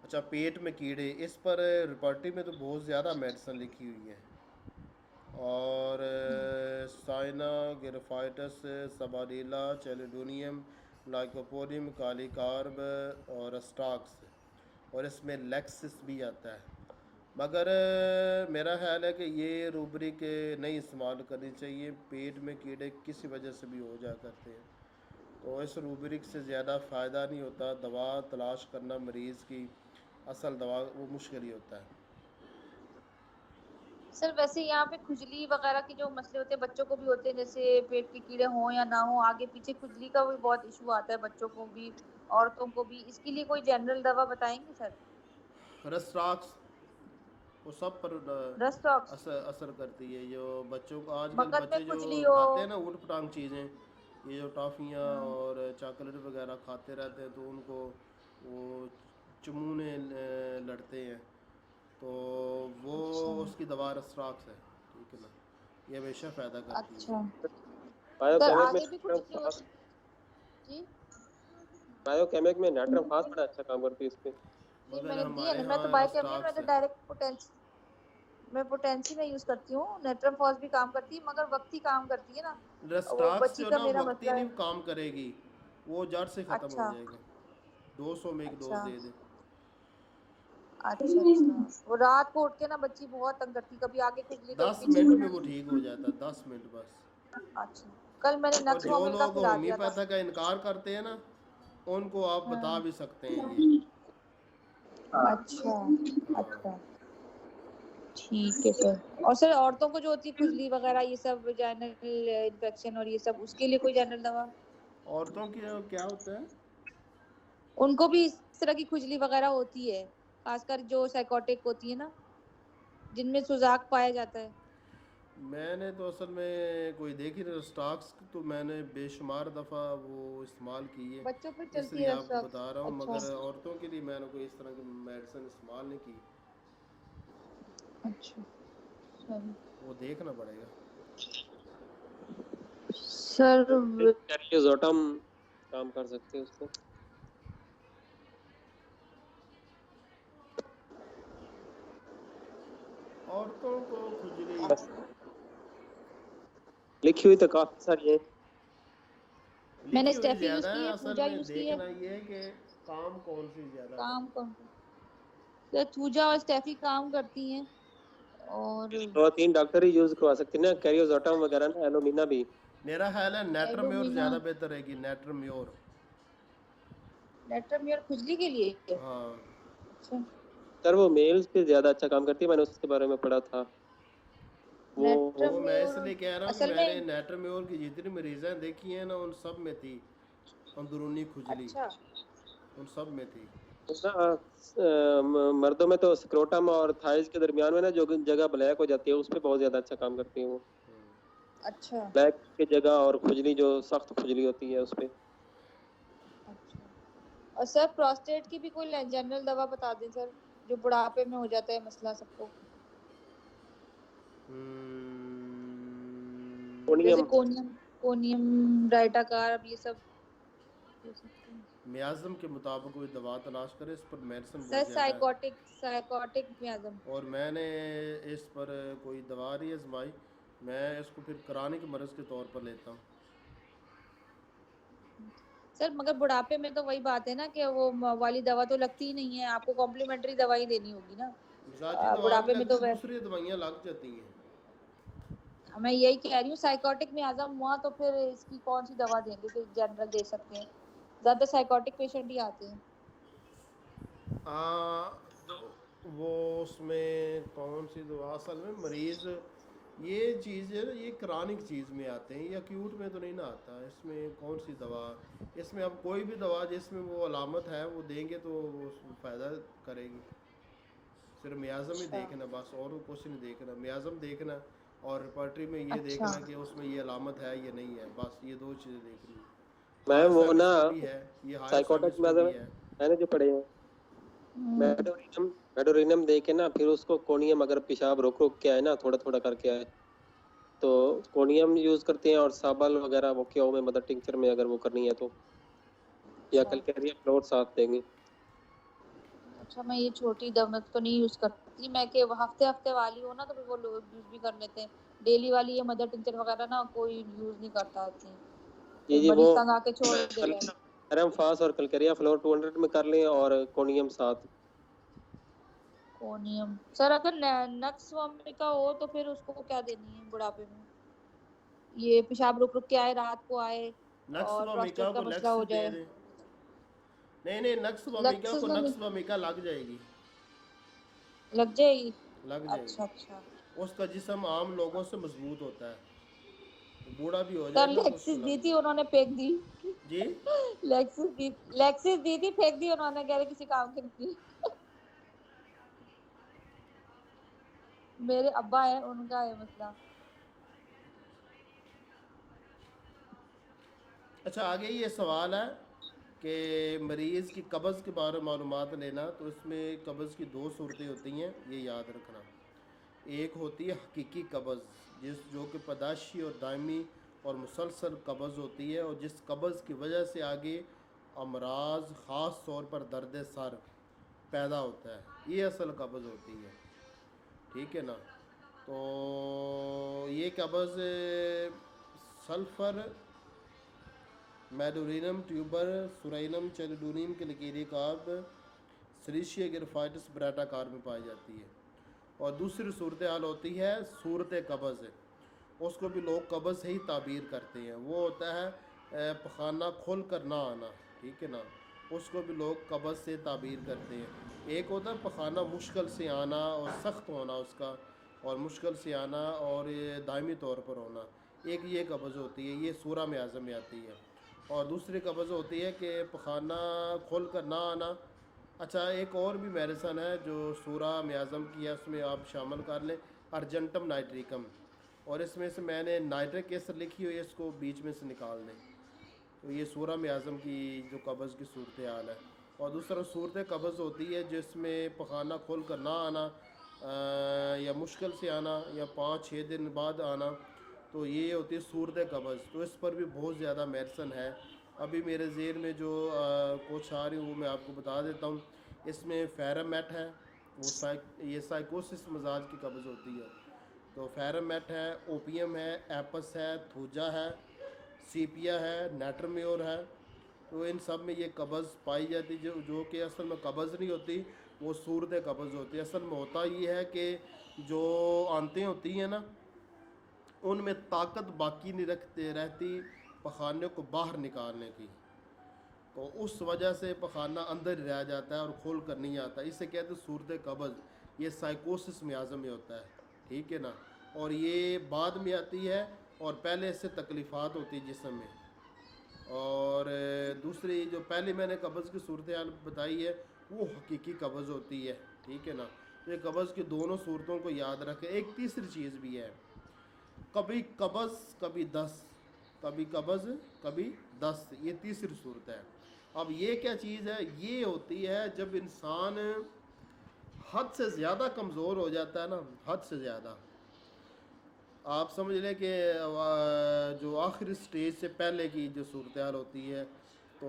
अच्छा पेट में कीड़े, इस पर रिपर्टरी में तो बहुत ज़्यादा मेडिसिन लिखी हुई है, और साइना गिरफाइटस सबारीला चैलिडोनियम लाइकोपोडियम कालीकार्ब और स्टाक्स, और इसमें लेक्सिस भी आता है। मगर मेरा ख्याल है कि ये रूबरिक नहीं इस्तेमाल करनी चाहिए। पेट में कीड़े किसी वजह से भी हो जा करते हैं, तो इस रूबरिक से ज़्यादा फ़ायदा नहीं होता। दवा तलाश करना मरीज़ की असल दवा वो मुश्किल ही होता है। सर वैसे यहाँ पे खुजली वगैरह के जो मसले होते हैं बच्चों को भी होते हैं, जैसे पेट के कीड़े हों या ना हो, आगे पीछे खुजली का भी बहुत इशू आता है बच्चों को भी, औरतों को भी। इसके लिए कोई जनरल दवा बताएंगे सर? रस्ट्राक्स वो सब पर रस्टॉक्स, असर असर करती है। जो बच्चों को आजकल मगज में बच्चे जो खुजली हो। खाते हैं ना ऊट पटांग चीज़ें, ये जो टॉफ़ियाँ हाँ, और चॉकलेट वगैरह खाते रहते हैं, तो उनको वो चमूने लड़ते हैं, तो वो अच्छा उसकी दवा रस्ट्राक्स है। ठीक है ना, ये हमेशा फ़ायदा करती है। अच्छा। सर बायोकेमिक में आगे भी खुजली हो। जी बायोकेमिक में नाइट्रम खास बड़ा अच्छा काम करती है इस पे। जी, मगर मैंने दिया हमारे ना, मैं तो यहाँ बायोकेम, मैं रस्ट्राक्स तो है। डायरेक्ट पोटेंसी, मैं पोटेंसी में यूज करती हूँ। नेट्रम फॉस भी काम करती है मगर वक्त ही काम करती है ना। वो रस्टाक्स बच्ची जो का ना मेरा वक्ती मसला नहीं है। काम करेगी, वो जड़ से ख़त्म हो अच्छा जाएगा। 200 में एक डोज अच्छा दे दे। अच्छा अच्छा। वो रात को उठ के ना बच्ची बहुत तंग करती, कभी आगे खुजली कभी 10 पीछे मिनट में वो खुजली। ठीक हो जाता है, 10 मिनट बस। अच्छा, कल मैंने और नक्स जो वोमिल का लोग खिला दिया था। होम्योपैथा का इनकार करते हैं ना, उनको आप बता हाँ। भी सकते हैं ये। अच्छा हाँ, अच्छा, ठीक है सर। और सर औरतों को जो होती है खुजली वगैरह ये सब, जनरल इन्फेक्शन और ये सब, उसके लिए कोई जनरल दवा? औरतों की क्या होता है? उनको भी इस तरह की खुजली वगैरह होती है, खासकर जो साइकोटिक होती है ना, जिनमें सुजाक पाया जाता है। मैंने तो असल में कोई देखी नहीं स्टॉक्स, तो मैंने बेशुमार दफ़ा वो इस्तेमाल की है, बच्चों पे चलती इसलिए है आपको रस्टॉक्स। बता रहा हूँ। अच्छा मगर औरतों के लिए मैंने कोई इस तरह की मेडिसिन इस्तेमाल नहीं की। अच्छा सर। वो देखना पड़ेगा। सर कैरियोजोटम काम कर सकते हैं उसको। औरतों को खुजली बस लिखी हुई तो काफी सारी है। मैंने लिखी हुई स्टेफी यूज ज़्यादा की है, है, असल थूजा में यूज की है। देखना ये है कि काम कौन सी ज़्यादा काम करती है। कौन, सर थूजा और स्टेफी काम करती हैं। और दो तीन डॉक्टर ही यूज करवा सकते हैं ना, कैरियोजोटम वगैरह ना, एलोमिना भी। मेरा ख्याल है नेट्रम्योर एलोमिना, ज़्यादा बेहतर रहेगी, नेट्रम्योर। लेटरमियर खुजली के लिए। हाँ, अच्छा, सर वो मेल्स पे ज्यादा अच्छा काम करती है, मैंने उसके बारे में पढ़ा था। वो वो मैं नेट्रम्योर इसलिए कह रहा हूँ कि असल मैंने में। नेट्रम्योर की जितनी मरीज़ें देखी हैं ना, उन सब में थी अंदरूनी खुजली, अच्छा उन सब में थी। तो ना मर्दों में तो स्क्रोटम और थाइज के दरमियान में ना जो जगह ब्लैक हो जाती है उस पे बहुत ज्यादा अच्छा काम करती है वो। अच्छा ब्लैक की जगह और खुजली जो सख्त खुजली होती है उस पे। अच्छा। और सर प्रोस्टेट की भी कोई जनरल दवा बता दें सर, जो बुढ़ापे में हो जाता है मसला सबको, जैसे कोनियम। कोनियम, कोनियम डाइटाकार, अब ये सब तो। मियाज़म के मुताबिक कोई दवा तलाश करे, इस पर मेडिसिन सर बहुत ज़्यादा है। Sycotic, sycotic miasm. और मैंने इस पर कोई दवा नहीं आजमाई, मैं इसको फिर कराने के मरज़ के तौर पर लेता हूँ। सर मगर बुढ़ापे में तो वही बात है ना कि वो वाली दवा तो लगती ही नहीं है, आपको कॉम्प्लीमेंट्री दवा ही देनी होगी ना। मिजाजी दवा नहीं बुढ़ापे में लगती, तो वैसे, दूसरी दवाइयाँ लग जाती हैं। मैं यही कह रही हूँ, साइकोटिक में आजम हुआ तो फिर इसकी कौन सी दवा देंगे कि जनरल दे सकते हैं? ज्यादा साइकोटिक पेशेंट ही आते हैं। तो वो उसमें कौन सी दवा, असल में मरीज़ ये चीज़ है ना, ये क्रॉनिक चीज़ में आते हैं, ये एक्यूट में तो नहीं ना आता। इसमें कौन सी दवा, इसमें अब कोई भी दवा जिसमें वो अलामत है वो देंगे तो वो फ़ायदा करेगी। सिर्फ मियाज़म ही अच्छा देखना बस, और कुछ नहीं देखना। मियाज़म देखना और रिपर्टरी में ये अच्छा देखना कि उसमें ये अलामत है या नहीं है, बस ये दो चीज़ें देखनी है। मैं हायर वो ना सर्विस में भी है, ये हायर साइकोटिक सर्विस में में भी है। मैंने जो पढ़े हैं, हम्म, मेडोरिनम मेडोरिनम दे के ना फिर उसको कोनियम, अगर पेशाब रोक रोक के आए ना, थोड़ा थोड़ा करके आए, तो कोनियम यूज करते हैं। और साबल वगैरह वो क्या में मदर टिंचर में अगर वो करनी है तो, या अच्छा कलकेरिया फ्लोर साथ देंगे। अच्छा। मैं ये छोटी दवा तो नहीं यूज करती, मैं कि हफ्ते हफ्ते वाली हो ना तो फिर वो लोग यूज भी कर लेते हैं। डेली वाली ये मदर टिंचर वगैरह ना कोई यूज नहीं करता आती, जी फिर जी, वो मरीज तंग आके छोड़ देता है। एरम फास और कलकेरिया फ्लोर 200 में कर लें और कोनियम साथ। कोनियम सर, अगर नक्स स्वामिका हो तो फिर उसको क्या देनी है बुढ़ापे में? ये पेशाब रुक रुक के आए, रात को आए नक्स और वमिका प्रोस्टेट का को मसला लक्स हो दे जाए। दें। नहीं नहीं, नक्स वमिका को लग नक्स वमिका लग जाएगी। लग जाएगी। लग अच्छा जाएगी। अच्छा। उसका जिस्म आम लोगों से मजबूत होता है, बूढ़ा भी हो सर जाएगा तो उसको लेक्सिस दी लग थी, जाएगी। उन्होंने फेंक दी। जी। लेक्सिस दी थी, फेंक दी उन्होंने, कह रहे किसी काम की नहीं। मेरे अब्बा है, उनका है मसला। अच्छा, आगे ये सवाल है कि मरीज़ की कब्ज़ के बारे में मालूमात लेना। तो इसमें कब्ज़ की दो सूरतें होती हैं, ये याद रखना। एक होती है हकीकी कब्ज़, जो कि पैदाशी और दायमी और मुसलसल कब्ज़ होती है, और जिस कब्ज़ की वजह से आगे अमराज, ख़ास तौर पर दर्द सर पैदा होता है, ये असल कब्ज़ होती है। ठीक है ना। तो ये कब्ज़ सल्फ़र मेडोरिनम ट्यूबर सुरैनम चैलिडोनियम के लकीरी काब सरीशिया गिरफाइटिस ब्राटाकार में पाई जाती है। और दूसरी सूरत हाल होती है सूरत कब्ज़, उसको भी लोग कब्ज़ से ही ताबीर करते हैं। वो होता है पखाना खोल कर ना आना। ठीक है ना, उसको भी लोग कब्ज़ से ताबीर करते हैं। एक होता है पखाना मुश्किल से आना और सख्त होना उसका, और मुश्किल से आना और दायमी तौर पर होना, एक ये कब्ज़ होती है, ये सूरा में आज़म में आती है। और दूसरी कब्ज़ होती है कि पखाना खोल कर ना आना। अच्छा, एक और भी मेडिसन है जो सूरा में आज़म की है, उसमें आप शामिल कर लें अर्जेंटम नाइट्रिकम, और इसमें से मैंने नाइट्रिक एसिड लिखी हुई है, इसको बीच में से निकाल दें। तो ये सूरा में आज़म की जो कब्ज़ की सूरत हाल है। और दूसरा सूरत कब्ज़ होती है जिसमें पखाना खोल कर ना आना या मुश्किल से आना या 5-6 दिन बाद आना, तो ये होती है सूरत कब्ज़। तो इस पर भी बहुत ज़्यादा मेडिसन है। अभी मेरे ज़ेहन में जो कुछ आ रही हूँ वो मैं आपको बता देता हूँ। इसमें फेरामेट है, वो ये साइकोसिस मिजाज की कब्ज़ होती है। तो फेरामेट है, ओपियम है, एपस है, थूजा है, सीपिया है, नेट्रम्योर है। तो इन सब में ये कब्ज़ पाई जाती है, जो कि असल में कब्ज़ नहीं होती, वो सूरत कब्ज़ होती है। असल में होता ये है कि जो आंतें होती हैं ना, उनमें ताकत बाकी नहीं रखते रहती पखाने को बाहर निकालने की, तो उस वजह से पखाना अंदर ही रह जाता है और खोल कर नहीं आता। इसे कहते हैं सूरत कब्ज़। ये साइकोसिस में आज़म में होता है। ठीक है ना। और ये बाद में आती है और पहले इससे तकलीफ़ात होती है जिस्म में। और दूसरी जो पहले मैंने कब्ज़ की सूरत हाल बताई है वो हकीकी कब्ज़ होती है। ठीक है ना। तो ये कब्ज़ की दोनों सूरतों को याद रखें। एक तीसरी चीज़ भी है, कभी कब्ज़ कभी दस्त, कभी कब्ज़ कभी दस्त, ये तीसरी सूरत है। अब ये क्या चीज़ है? ये होती है जब इंसान हद से ज़्यादा कमज़ोर हो जाता है ना, हद से ज़्यादा। आप समझ लें कि जो आखिरी स्टेज से पहले की जो सूरत हाल होती है, तो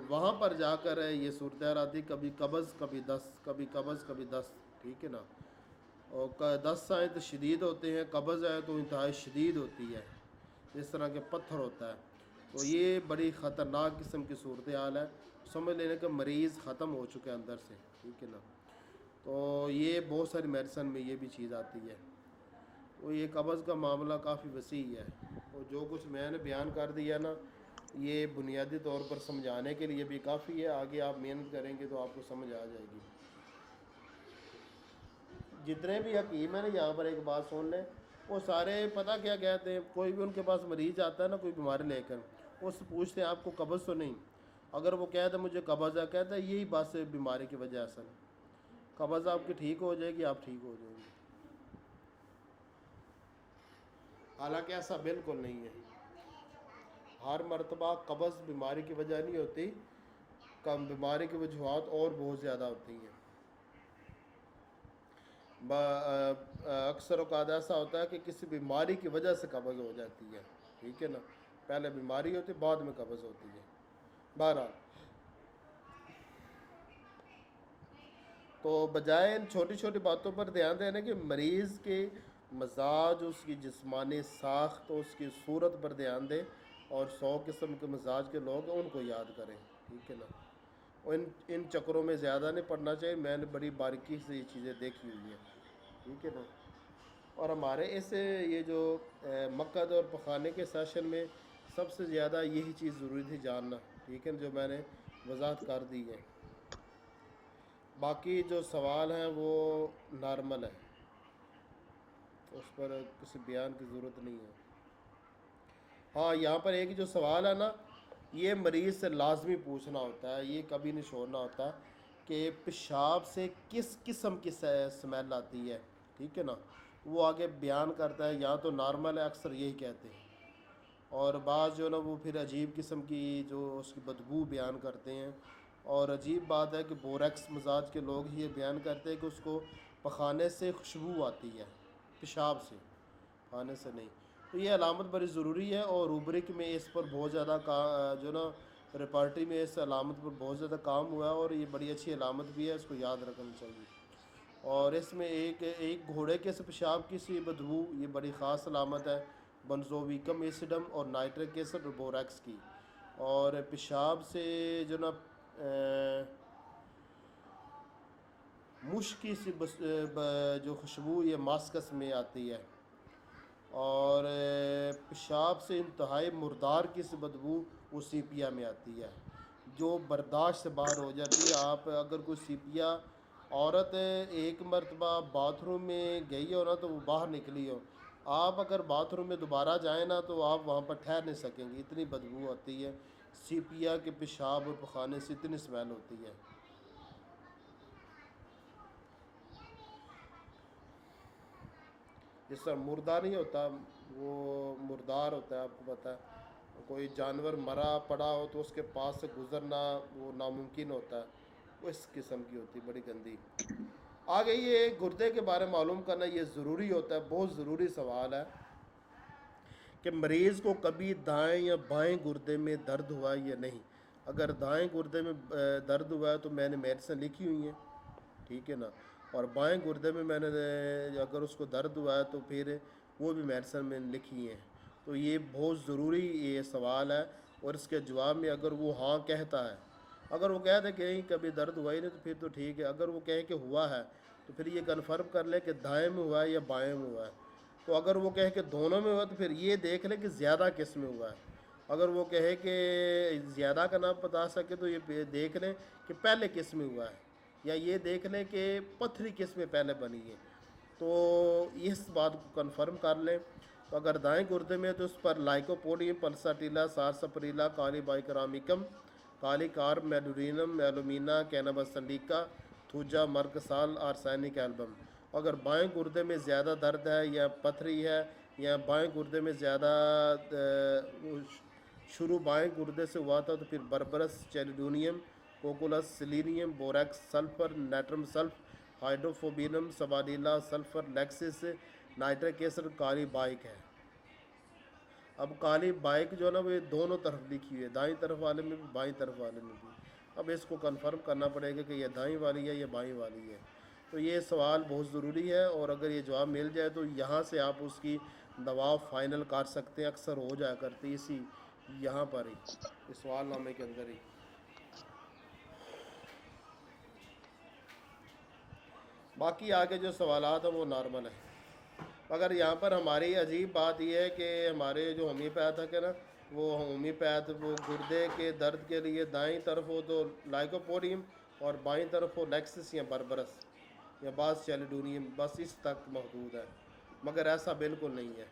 वहाँ पर जाकर ये सूरत हाल आती, कभी कब्ज़ कभी दस्त, कभी कब्ज़ कभी दस्त। ठीक है ना। और दस्त आए तो शदीद होते हैं, कब्ज़ आए तो इंतहाई शदीद होती है, जिस तरह के पत्थर होता है। तो ये बड़ी ख़तरनाक किस्म की सूरत हाल है। समझ लेने का मरीज़ ख़त्म हो चुके हैं अंदर से। ठीक है ना। तो ये बहुत सारी मेडिसन में ये भी चीज़ आती है। तो ये कब्ज़ का मामला काफ़ी वसी है, और जो कुछ मैंने बयान कर दिया ना, ये बुनियादी तौर पर समझाने के लिए भी काफ़ी है। आगे आप मेहनत करेंगे तो आपको समझ आ जाएगी। जितने भी हकीम है ना, यहाँ पर एक बात सुन लें, वो सारे पता क्या कहते हैं, कोई भी उनके पास मरीज आता है ना कोई बीमारी लेकर, वो उससे पूछते हैं आपको कब्ज़ तो नहीं? अगर वो कहता है मुझे कब्ज़ है, कहता है यही बात से बीमारी की वजह असल कब्ज़ आपकी ठीक हो जाएगी, आप ठीक हो जाएंगे। हालांकि ऐसा बिल्कुल नहीं है। हर मरतबा कब्ज़ बीमारी की वजह नहीं होती, कम बीमारी की वजूहत और बहुत ज़्यादा होती हैं। अक्सर औक़ात ऐसा होता है कि किसी बीमारी की वजह से कब्ज़ हो जाती है। ठीक है ना। पहले बीमारी होती है, बाद में कब्ज़ होती है। बहरहाल, तो बजाय इन छोटी छोटी बातों पर ध्यान देने के मरीज़ के मजाज, उसकी जिस्मानी साख्त, उसकी सूरत पर ध्यान दें, और 100 किस्म के मजाज के लोग हैं उनको याद करें। ठीक है ना। और इन इन चक्करों में ज़्यादा नहीं पड़ना चाहिए। मैंने बड़ी बारीकी से ये चीज़ें देखी हुई है, ठीक है ना। और हमारे इस ये जो मक्कद और पखाने के सेशन में सबसे ज़्यादा यही चीज़ ज़रूरी थी जानना, ठीक है, जो मैंने वजाहत कर दी है। बाकी जो सवाल हैं वो नॉर्मल है, उस पर किसी बयान की ज़रूरत नहीं है। हाँ, यहाँ पर एक जो सवाल है ना, ये मरीज़ से लाजमी पूछना होता है, ये कभी नहीं छोड़ना होता कि पेशाब से किस किस्म की स्मेल आती है, ठीक है ना। वो आगे बयान करता है, या तो नॉर्मल है, अक्सर यही कहते हैं, और बाज़ जो ना वो फिर अजीब किस्म की जो उसकी बदबू बयान करते हैं। और अजीब बात है कि बोरेक्स मजाज के लोग ही ये बयान करते हैं कि उसको पखाने से खुशबू आती है, पेशाब से, खाने से नहीं। तो ये अलामत बड़ी ज़रूरी है, और रूब्रिक में इस पर बहुत ज़्यादा का जो ना रिपार्टी में इस अलामत पर बहुत ज़्यादा काम हुआ है, और ये बड़ी अच्छी अलामत भी है, इसको याद रखना चाहिए। और इसमें एक घोड़े के से पेशाब की सी बदबू, ये बड़ी ख़ास अलामत है बंजोविकम एसिडम और नाइट्रिक एसिड और बोरेक्स की। और पेशाब से जो ना मुश्क की सी जो खुशबू ये मास्कस में आती है। और पेशाब से इंतहाई मुर्दार की सी बदबू वो सीपिया में आती है, जो बर्दाश्त से बाहर हो जाती है। आप अगर कोई सीपिया औरत एक मरतबा बाथरूम में गई हो ना, तो वो बाहर निकली हो, आप अगर बाथरूम में दोबारा जाएँ ना, तो आप वहाँ पर ठहर नहीं सकेंगे, इतनी बदबू आती है। सीपिया के पेशाब और पखाने से इतनी स्मेल होती है। जिस तरह मुर्दा नहीं होता, वो मुर्दार होता है, आपको पता है। कोई जानवर मरा पड़ा हो तो उसके पास से गुजरना वो नामुमकिन होता है, वो इस किस्म की होती है, बड़ी गंदी। आगे ये गुर्दे के बारे में मालूम करना ये ज़रूरी होता है, बहुत ज़रूरी सवाल है कि मरीज़ को कभी दाएं या बाएं गुर्दे में दर्द हुआ है या नहीं। अगर दाएं गुर्दे में दर्द हुआ है तो मैंने मेडिसिन लिखी हुई है, ठीक है ना। और बाएं गुर्दे में मैंने अगर उसको दर्द हुआ है तो फिर वो भी मेडिसिन मैंने लिखी है। तो ये बहुत ज़रूरी ये सवाल है, और इसके जवाब में अगर वो हाँ कहता है, अगर वो कहता है कि नहीं कभी दर्द हुआ ही नहीं, तो फिर तो ठीक है। अगर वो कहे कि हुआ है, तो फिर ये कन्फर्म कर ले कि दाएं में हुआ है या बाएं में हुआ है। तो अगर वो कहे कि दोनों में हुआ, तो फिर ये देख ले कि ज़्यादा किस में हुआ है। अगर वो कहे कि ज़्यादा का ना बता सके, तो ये देख लें कि पहले किस में हुआ है, या ये देख लें कि पथरी किस में पहले बनी है। तो इस बात को कन्फर्म कर लें। तो अगर दाएं गुर्दे में, तो उस पर lycopodium, pulsatilla, sarsaparilla, kali bichromicum, kali carb, medorrhinum, alumina, cannabis indica, thuja, merc sol, arsenic album. अगर बाएं गुर्दे में ज़्यादा दर्द है या पथरी है, या बाएं गुर्दे में ज़्यादा शुरू बाएं गुर्दे से हुआ था, तो फिर berberis, chelidonium, cocculus, selenium, borax, sulphur, natrum sulph, hydrophobinum, sabadilla, sulphur, lachesis, nitric acid, kali bich है। अब काली बाइक जो है ना, वो दोनों तरफ लिखी हुई है, दाईं तरफ वाले में भी, बाईं तरफ वाले में भी। अब इसको कंफर्म करना पड़ेगा कि ये दाईं वाली है या बाईं वाली है। तो ये सवाल बहुत ज़रूरी है, और अगर ये जवाब मिल जाए तो यहाँ से आप उसकी दवा फाइनल कर सकते हैं। अक्सर हो जाया करती इसी यहाँ पर ही, इस सवालनामे के अंदर ही। बाकी आगे जो सवालात हैं वो नॉर्मल है। मगर यहाँ पर हमारी अजीब बात यह है कि हमारे जो होम्योपैथ है ना, वो होम्योपैथ वो गुर्दे के दर्द के लिए दाईं तरफ हो तो लाइकोपोडियम, और बाईं तरफ हो लेक्सिस या बर्बरस या बास चैलिडोनियम, बस इस तक महदूद है। मगर ऐसा बिल्कुल नहीं है।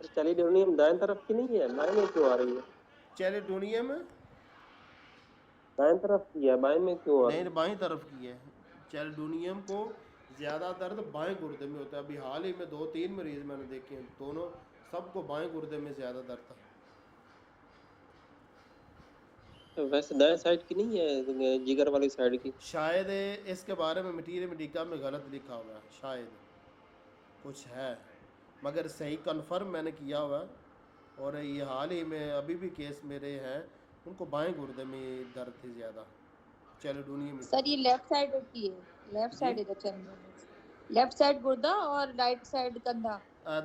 चैलिडोनियम दाएं तरफ की नहीं है, बाएं में क्यों आ रही है? चैलिडोनियम दाएं तरफ की है, बाएं में क्यों आ रही है? नहीं, बाईं तरफ की है। चैलिडोनियम को ज़्यादा दर्द बाएं गुर्दे में होता है। अभी हाल ही में 2-3 मरीज़ मैंने देखे हैं, दोनों सबको बाएं गुर्दे में ज़्यादा दर्द था। तो वैसे दाएं साइड की नहीं है, जिगर वाली साइड की? शायद इसके बारे में मटीरियल मेडिका में गलत लिखा हुआ है, शायद कुछ है, मगर सही कंफर्म मैंने किया हुआ है। और ये हाल ही में अभी भी केस मेरे हैं, उनको बाएं गुर्दे में दर्द थी ज़्यादा, चैलिडोनियम में। सर ये लेफ्ट साइड होती है, लेफ्ट साइड है लेफ्ट साइड गुर्दा और राइट साइड कंधा।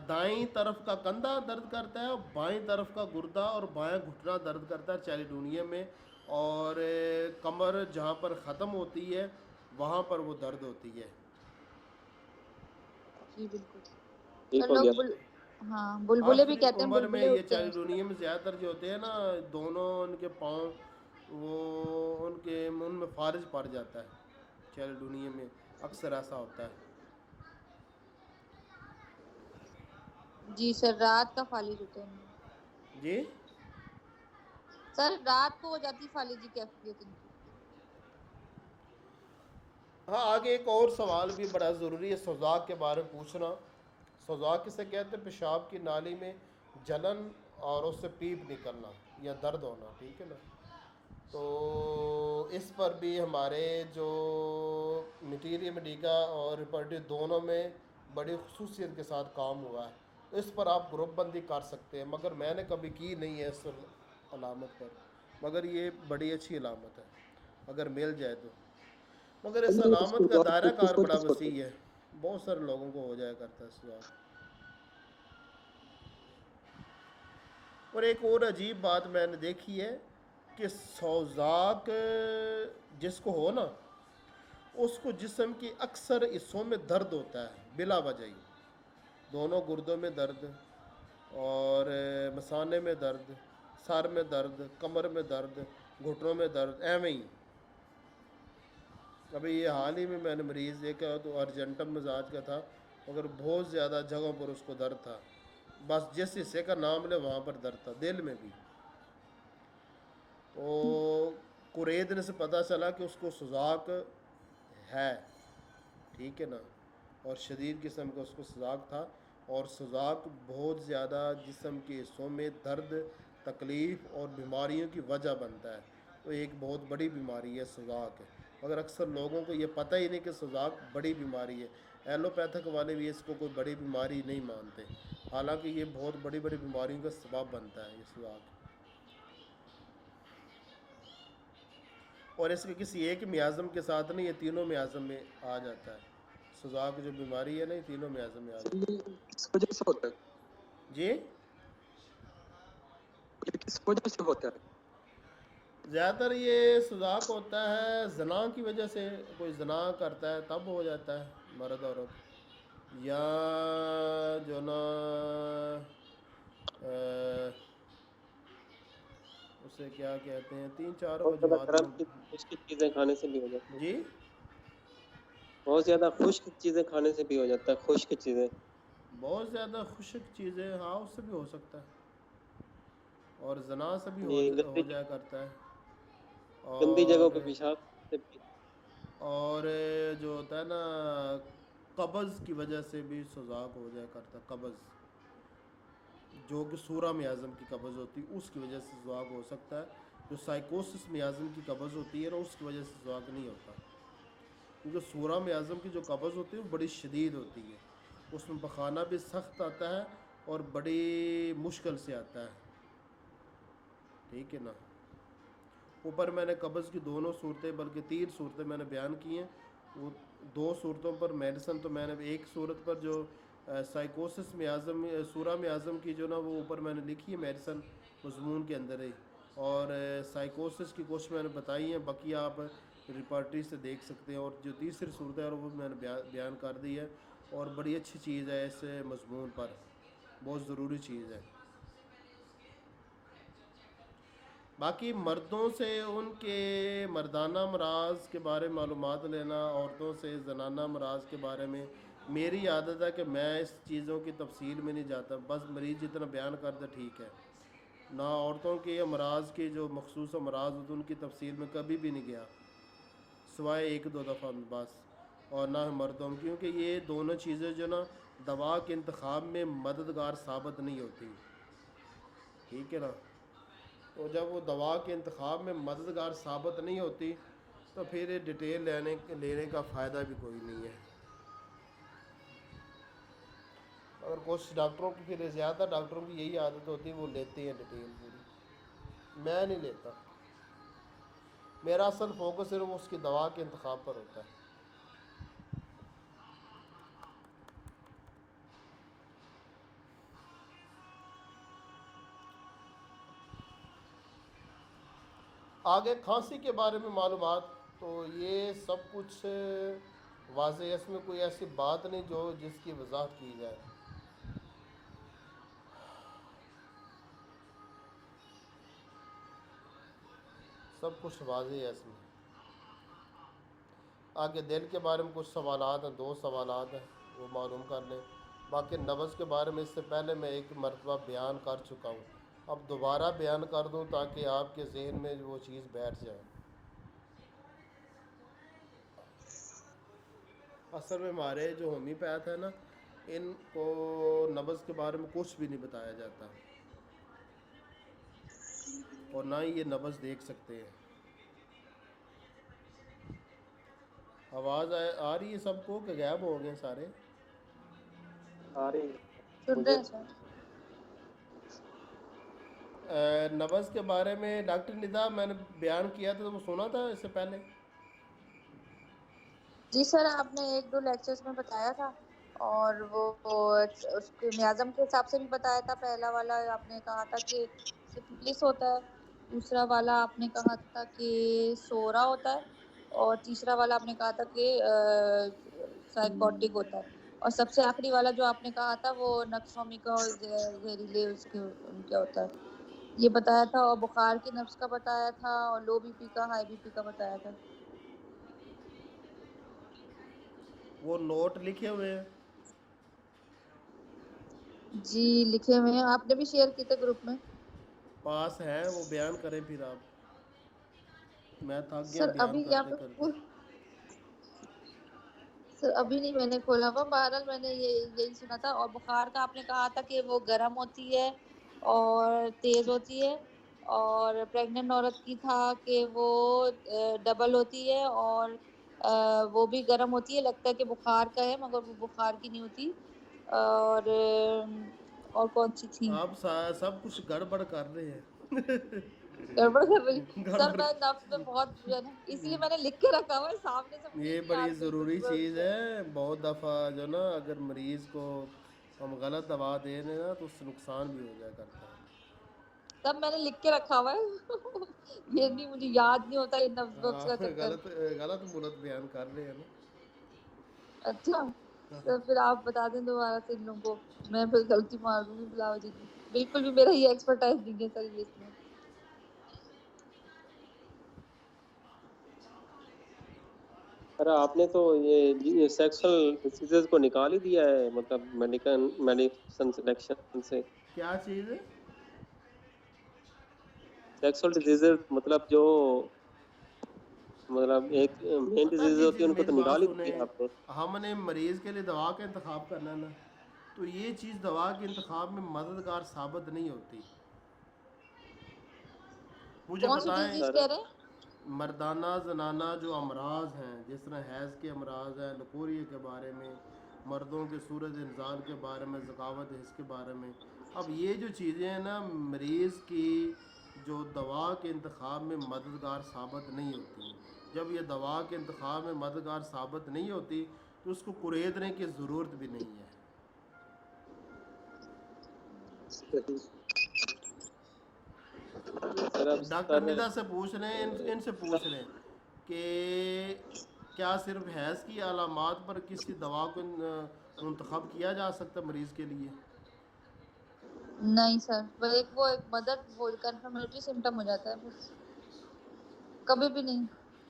दाईं तरफ का कंधा दर्द करता है, और बाईं तरफ का गुर्दा और बायां घुटना दर्द करता है चैलिडोनियम में। और कमर जहाँ पर ख़त्म होती है वहाँ पर वो दर्द होती है। जी बिल्कुल। ठीक सर हो गया। लोग हाँ बुलबुले भी आखिरी कहते हैं, उम्र में बुलबुले ये उठते हैं उसके चैलोडोनियम बाद। ज़्यादातर जो होते हैं ना, दोनों उनके पाँव वो उनके उनमें फारिज पड़ जाता है। चैलोडोनियम में अक्सर ऐसा होता है। जी सर, रात का फालिज होता है इनमें। जी सर रात को हो जाती फालिजी कैफियत इनकी। हाँ, आगे एक और सवाल भी बड़ा ज़रूरी है सुजाक के बारे में पूछना। सुजाक किसे कहते हैं? पेशाब की नाली में जलन और उससे पीप निकलना या दर्द होना, ठीक है ना। तो इस पर भी हमारे जो मटीरियल मेडिका और रिपर्टिव दोनों में बड़ी खसूसियत के साथ काम हुआ है। तो इस पर आप ग्रुप बंदी कर सकते हैं, मगर मैंने कभी की नहीं है इस अलामत पर, मगर ये बड़ी अच्छी अलामत है अगर मिल जाए तो। मगर इस अंदर अलामत का दायरा कार किस बड़ा वजह से होता वसी है? है, बहुत सारे लोगों को हो जाया करता है स्वाद। और एक और अजीब बात मैंने देखी है कि सौजाक जिसको हो ना, उसको जिस्म के अक्सर हिस्सों में दर्द होता है बिला वजह ही। दोनों गुर्दों में दर्द, और मसाने में दर्द, सर में दर्द, कमर में दर्द, घुटनों में दर्द, एवं ही। अभी ये हाल ही में मैंने मरीज़ देखा तो अर्जेंटम मिजाज का था, मगर बहुत ज़्यादा जगहों पर उसको दर्द था। बस जिस हिस्से का नाम ले वहाँ पर दर्द था, दिल में भी। तो कुरेदने से पता चला कि उसको सुजाक है, ठीक है ना, और शदीद किस्म का उसको सुजाक था। और सुजाक बहुत ज़्यादा जिस्म के हिस्सों में दर्द, तकलीफ़ और बीमारियों की वजह बनता है। तो एक बहुत बड़ी बीमारी है सुजाक है, मगर अक्सर लोगों को ये पता ही नहीं कि सुजाक बड़ी बीमारी है। एलोपैथिक वाले भी इसको कोई बड़ी बीमारी नहीं मानते, हालांकि ये बहुत बड़ी बड़ी बीमारियों का सबब बनता है ये सुजाक। और इसके किसी एक मियाज़म के साथ नहीं, ये तीनों मियाज़म में आ जाता है। सुजाक जो बीमारी है ना, ये तीनों मियाज़म में आ सर, जाता ये किस वजह से होता है? है। जी ये किस वजह से होता है? ज़्यादातर ये सुजाक होता है जना की वजह से, कोई जना करता है तब हो जाता है मर्द औरत, या जो ना अ, उसे क्या कहते हैं, तीन चार बहुत ज्यादा वजूहत गर्म में। चीज, खुश्क चीजें खाने से भी हो जाता है। जी बहुत ज्यादा खुश्क चीजें खाने से भी हो जाता है, खुश्क चीजें। बहुत ज़्यादा खुश्क चीज़ें, हाँ उससे भी हो सकता है, और जना से भी ये हो जाया करता है। गंदी जगहों पे और पेशाब से भी। और जो होता है ना, कब्ज़ की वजह से भी सुजाक हो जाया करता है। कब्ज़ जो कि सूरा मियाज़म की कब्ज़ होती है उसकी वजह से सुजाक हो सकता है। जो साइकोसिस मियाज़म की कब्ज़ होती है ना, उसकी वजह से सुजाक नहीं होता, क्योंकि सूरा मियाज़म की जो कब्ज़ होती है वो बड़ी शदीद होती है, उसमें पखाना भी सख्त आता है और बड़ी मुश्किल से आता है, ठीक है ना। ऊपर मैंने कब्ज़ की दोनों सूरतें, बल्कि तीन सूरतें मैंने बयान की हैं। वो दो सूरतों पर मेडिसन तो मैंने, एक सूरत पर जो साइकोसिस में आज़म सूरा में आज़म की जो ना, वो ऊपर मैंने लिखी है मेडिसन मजमून के अंदर ही, और साइकोसिस की कुछ मैंने बताई हैं, बाकी आप रिपार्टी से देख सकते हैं। और जो तीसरी सूरत है वो मैंने बयान कर दी है, और बड़ी अच्छी चीज़ है, इस मजमून पर बहुत ज़रूरी चीज़ है। बाकी मर्दों से उनके मर्दाना अमराज के बारे में मालूमात लेना, औरतों से जनाना अमराज के बारे में मेरी आदत है कि मैं इस चीज़ों की तफसील में नहीं जाता, बस मरीज़ जितना बयान कर दे ठीक है। ना औरतों के अमराज के जो मखसूस अमराज होते उनकी तफसील में कभी भी नहीं गया, सिवाय एक दो दफ़ा में बस। और ना मर्दों में, क्योंकि ये दोनों चीज़ें जो ना दवा के इंतखाब में मददगार साबित नहीं होती, ठीक है ना। तो जब वो दवा के इंतखाब में मददगार साबित नहीं होती, तो फिर ये डिटेल लेने का फ़ायदा भी कोई नहीं है। अगर कुछ डॉक्टरों की, फिर ज़्यादा डॉक्टरों की यही आदत होती है, वो लेते हैं डिटेल पूरी, मैं नहीं लेता। मेरा असल फोकस सिर्फ उसकी दवा के इंतखाब पर होता है। आगे खांसी के बारे में मालूमात, तो ये सब कुछ वाज़ेह है, इसमें कोई ऐसी बात नहीं जो जिसकी वजाहत की जाए। सब कुछ वाज़ेह है इसमें। आगे दिल के बारे में कुछ सवालात हैं, 2 सवालात हैं, वो मालूम कर लें। बाकी नब्ज़ के बारे में इससे पहले मैं एक मरतबा बयान कर चुका हूँ, अब दोबारा बयान कर दूँ ताकि आपके ज़हन में वो चीज़ बैठ जाए। असल में हमारे जो होम्योपैथ है ना, इनको नब्ज़ के बारे में कुछ भी नहीं बताया जाता, और ना ही ये नब्ज़ देख सकते हैं। आवाज़ आ रही है सबको कि गायब हो गए सारे? आ रही है सुन रहे मुझे। हैं सर? नब्ज़ के बारे में डॉक्टर निदा मैंने बयान किया था, तो वो सुना था इससे पहले? जी सर, आपने 1-2 लेक्चर्स में बताया था, और वो उसके मियाज़म के हिसाब से भी बताया था। पहला वाला आपने कहा था कि सिफिलिस होता है, दूसरा वाला आपने कहा था कि सोरा होता है, और तीसरा वाला आपने कहा था कि साइकोटिक होता है, और सबसे आखिरी वाला जो आपने कहा था वो नक्सोमी का और जहरीले उसके उनके होता है, ये बताया था। और बुखार की नब्ज का बताया था, और लो बीपी का, हाई बीपी का बताया था। वो नोट लिखे हुए हैं? जी लिखे हुए हैं, आपने भी शेयर किए थे ग्रुप में। पास हैं वो? बयान करें फिर आप, मैं थक गया सर बयान अभी यहाँ करते पे करते। सर अभी नहीं मैंने खोला हुआ, बहरहाल मैंने ये यही सुना था। और बुखार का आपने कहा था कि वो गर्म होती है और तेज होती है, और प्रेग्नेंट औरत की था कि वो डबल होती है, और वो भी गर्म होती है, लगता है कि बुखार का है मगर वो बुखार की नहीं होती। और कौन सी थी? आप सब कुछ गड़बड़ कर रहे हैं। गड़बड़ कर रही सर, गड़बड़। मैं नफ्स में बहुत जो है ना, इसलिए मैंने लिख के रखा हुआ है, सामने से मुझे ये नहीं बड़ी याद बिल्कुल ज़रूरी भी मैं चीज़ उसको। है। बहुत दफ़ा जो ना, अगर मरीज़ को हम गलत दवा दे रहे ना, तो उससे नुकसान भी हो जाया करता है। सब मैंने लिख के रखा हुआ है। ये नहीं, मुझे याद नहीं होता ये नफ्स वफ्स का आप चक्कर। गलत गलत मुलत बयान कर रहे हैं ना। अच्छा, तो फिर आप बता दें दोबारा से इन लोगों को, मैं फिर गलती मार दूंगी बिलावल जी की। बिल्कुल भी मेरा ये एक्सपर्टाइज नहीं है सर ये इसमें। अरे आपने तो ये सेक्सुअल डिसीजेज को निकाल ही दिया है, मतलब मेडिसिन सिलेक्शन से। क्या चीज़ है? सेक्सुअल डिजीजेज मतलब जो, मतलब एक मेन पता डिजीज नहीं होती जी, है उनको मेरी तो बात निकाल ही सुने। दिया आपने। हमने मरीज़ के लिए दवा का इंतखाब करना है ना, तो ये चीज़ दवा के इंतखाब में मददगार साबित नहीं होती। मुझे कौन सी बताएं, डिजीज सर कह रहे हैं? मर्दाना जनाना जो अमराज हैं, जिस तरह हैज़ के अमराज हैं, लकोरिया के बारे में, मर्दों के सूरज इंजाल के बारे में, ज़कावत हिस्स के बारे में, अब ये जो चीज़ें हैं ना, मरीज़ की जो दवा के इंतखाब में मददगार साबित नहीं होती। जब ये दवा के इंतखाब में मददगार साबित नहीं होती, तो उसको कुरेदने की ज़रूरत भी नहीं है। सर अब डॉक्टर सर निदा से पूछ लें, इनसे पूछ लें कि क्या सिर्फ हैज़ की अलामात पर किसी दवा को मुंतखब किया जा सकता मरीज़ के लिए? नहीं सर, वो एक मदर वो कंफर्मेटरी सिम्टम हो जाता है बस, कभी भी नहीं।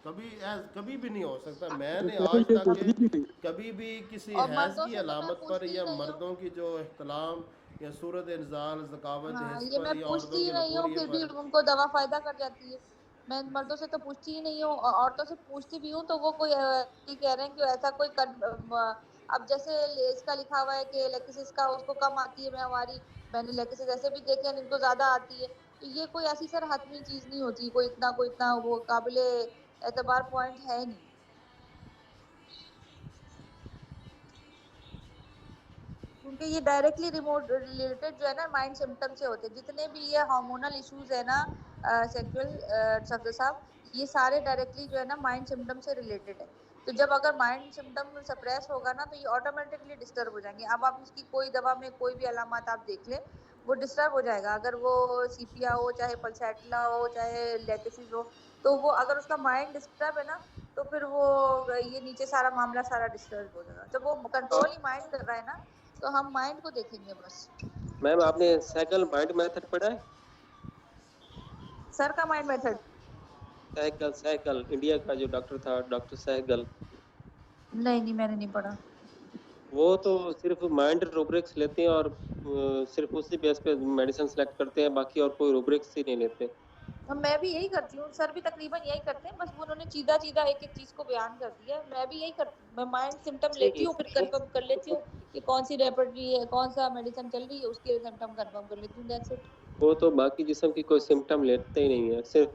कभी भी नहीं हो सकता। मैंने आज तक के कभी भी किसी और हैज़ मर्दों की से तो मैं अलामत पर पूछती ही या नहीं हूँ। मर्दों की जो इख्तलाम या सूरत इंजाल ज़कावत हाँ, हिस्स ये मैं पर या पूछती औरतों ही की नहीं हूँ, लकोरिए फिर भी पर। उनको दवा फायदा कर जाती है। मैं मर्दों से तो पूछती ही नहीं हूँ, और औरतों से पूछती भी हूँ तो वो कोई ये कह रहे हैं कि ऐसा कोई अब जैसे इसका लिखा हुआ है कि लेक्सिस का उसको कम आती है हमारी, मैंने लेक्सिस ऐसे भी देखे हैं जिनको ज्यादा आती है। तो ये कोई ऐसी सर हतमी चीज नहीं होती, कोई इतना वो काबिले एतबार पॉइंट है नहीं। क्योंकि ये डायरेक्टली रिमोट रिलेटेड जो है ना माइंड सिम्टम से होते हैं, जितने भी ये हार्मोनल इश्यूज है ना सेक्सुअल सफदर साहब, ये सारे डायरेक्टली जो है ना माइंड सिम्टम से रिलेटेड है। तो जब अगर माइंड सिम्टम सप्रेस होगा ना, तो ये ऑटोमेटिकली डिस्टर्ब हो जाएंगे। अब आप इसकी कोई दवा में कोई भी अलामत आप देख लें, वो डिस्टर्ब हो जाएगा। अगर वो सीपिया हो, चाहे पल्सैटिला हो, चाहे लेकेसिस हो, तो वो अगर उसका माइंड डिस्टर्ब है ना, तो फिर वो ये नीचे सारा मामला सारा डिस्टर्ब हो जाएगा। जब वो कंट्रोल ही माइंड कर रहा है ना, तो हम माइंड को देखेंगे बस। मैम आपने साइकिल माइंड मेथड पढ़ा है? सर का mind method? Cycle cycle India का जो डॉक्टर था, डॉक्टर सहगल। नहीं नहीं, मैंने नहीं पढ़ा। वो तो सिर्फ माइंड रूब्रिक्स लेते हैं और सिर्फ उसी बेस पे मेडिसिन सेलेक्ट करते हैं, बाकी और कोई रूब्रिक्स ही नहीं लेते। मैं भी यही करती हूँ, सर भी तकरीबन यही करते हैं, बस वो उन्होंने सीधा सीधा एक एक चीज को बयान कर दिया। मैं भी यही करती हूँ, मैं माइंड सिम्टम लेती नहीं, हूँ, फिर कंफर्म कर लेती हूँ कि कौन सी रेपर्टरी है, कौन सा मेडिसिन चल रही है, उसके सिम्टम कंफर्म कर लेती हूँ, दैट्स इट। वो तो बाकी जिस्म की कोई सिम्टम लेते ही नहीं है, सिर्फ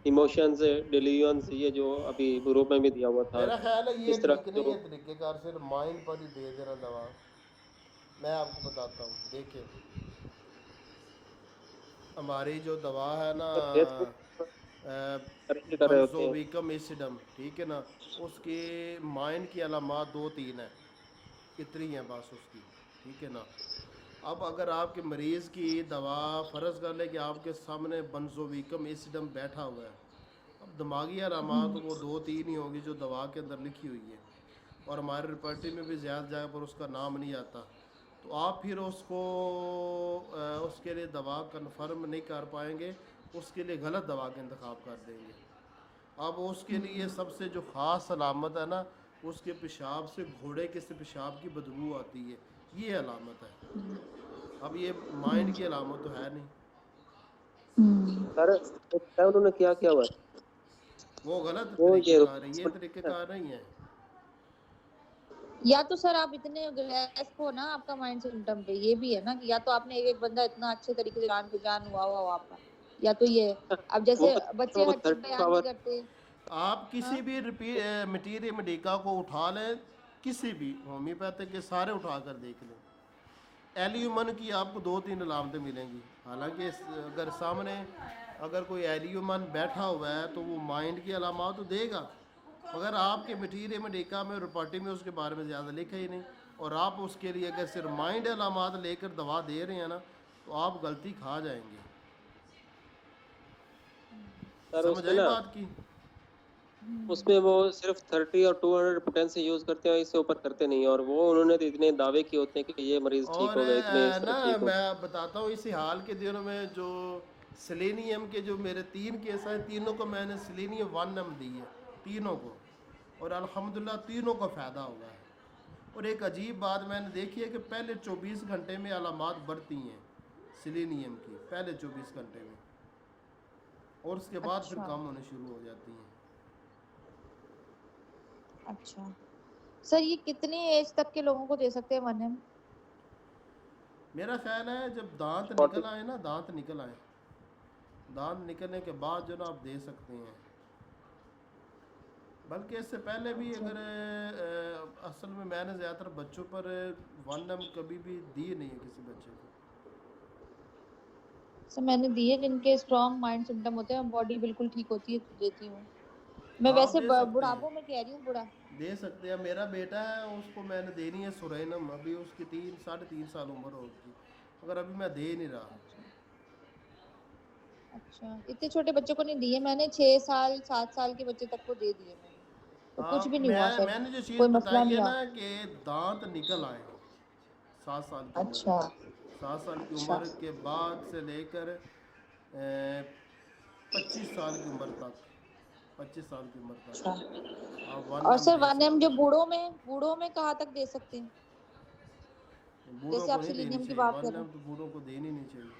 इमोशंस, डिलीजन्स, ये जो अभी यूरोप में भी दिया हुआ था, मेरा ख्याल है ये इस तरह ठीक के नहीं जो। है तरीक़ेकार, सिर्फ माइंड पर ही दे देना दवा। मैं आपको बताता हूँ, देखिए हमारी जो दवा है ना, कर रहे होते हैं। बंजोविकम एसिडम, ठीक है ना, उसके माइंड की अलामात दो तीन है, इतनी हैं बस उसकी, ठीक है ना। अब अगर आपके मरीज़ की दवा फ़र्ज़ कर ले कि आपके सामने बंजोविकम एसिडम बैठा हुआ है, अब दिमागी अलामात तो वो दो तीन ही होगी जो दवा के अंदर लिखी हुई है, और हमारे रिपर्टी में भी ज़्यादा जगह पर उसका नाम नहीं आता, तो आप फिर उसको उसके लिए दवा कन्फर्म नहीं कर पाएंगे, उसके लिए गलत दवा का इंतखाब कर देंगे। अब उसके लिए सबसे जो ख़ास अलामत है ना, उसके पेशाब से घोड़े के से पेशाब की बदबू आती है, ये अलामत है। अब ये माइंड की अलामत तो है नहीं, सर उन्होंने क्या किया हुआ है? वो गलत वो ये तरीक़ेकार है, ये तरीक़ेकार नहीं है। या तो सर आप इतने ग्रेस्प हो ना आपका माइंड सिम्टम पे, ये भी है ना कि या तो आपने एक एक बंदा इतना अच्छे तरीके से जान पहचान हुआ हुआ हो आपका, या तो ये है। अब वो जैसे बच्चे वो हर चीज 30 बयान नहीं पावर। करते। आप हाँ किसी भी मटीरियल मेडिका को उठा लें, किसी भी होम्योपैथिक के सारे उठा कर देख लें, एलियूमन की आपको दो तीन अलामतें मिलेंगी। हालांकि अगर सामने अगर कोई एलियूमन बैठा हुआ है तो वो माइंड की अलामत तो देगा, मगर आपके मटीरियल मेडिका में रिपोर्टी में उसके बारे में ज़्यादा लिखा ही नहीं, और आप उसके लिए अगर सिर्फ माइंड अलामत लेकर दवा दे रहे हैं ना, तो आप गलती खा जाएंगे। सर समझ उसमें आई ना, बात की? उसमें वो सिर्फ 30 और 200 पोटेंसी यूज करते हैं, इससे ऊपर करते नहीं, और वो उन्होंने तो इतने दावे किए होते हैं कि ये मरीज ठीक और हो गए, इतने इस तरह ना ठीक हो गए। मैं बताता हूँ, इसी हाल के दिनों में जो सेलेनियम के जो मेरे 3 केस हैं, तीनों को मैंने सेलेनियम 1 दी है, तीनों को, और अल्हम्दुलिल्लाह तीनों को फ़ायदा हुआ है। और एक अजीब बात मैंने देखी है कि पहले 24 घंटे में अलामात बढ़ती हैं सेलेनियम की, पहले 24 घंटे में, और उसके बाद फिर अच्छा कम होने शुरू हो जाती हैं। अच्छा। सर ये कितनी एज तक के लोगों को दे सकते हैं वनम? मेरा ख्याल है जब दांत 40। निकल आए ना, दांत निकल आए, दांत निकलने के बाद जो ना आप दे सकते हैं, बल्कि इससे पहले भी अच्छा अगर असल में मैंने ज़्यादातर बच्चों पर 1 कभी भी दी नहीं है किसी बच्चे को। सर मैंने दिए जिनके स्ट्रॉन्ग माइंड सिम्टम होते हैं, बॉडी बिल्कुल ठीक होती है तो देती हूँ। मैं आप वैसे दे सकते हैं, बुढ़ापों में कह रही हूँ, बुढ़ा। दे सकते हैं। मेरा बेटा है, उसको मैंने देनी है सुरैनम, अभी उसकी 3 साढ़े 3 साल उम्र होगी, मगर अभी मैं दे नहीं रहा। अच्छा अच्छा, इतने छोटे बच्चों को नहीं दिए मैंने, 6 साल 7 साल के बच्चे तक को दे दिए मैंने, तो कुछ भी नहीं हुआ सर, मैंने जो चीज़ कोई मसला बताई नहीं है हुआ। ना कि दांत निकल आए 7 साल की उम्र अच्छा में, 7 साल की अच्छा उम्र के बाद से लेकर 25 साल की उम्र तक, 25 साल की उम्र अच्छा। तक आप और 1 सर दे वनएम सकते जो हैं। बूढ़ों में कहाँ तक दे सकते हैं? बूढ़ों जैसे को आप नहीं देनी सिलीनियम की चाहिए बात कर रहे 1, हैं। तो बूढ़ों को देनी नहीं चाहिए।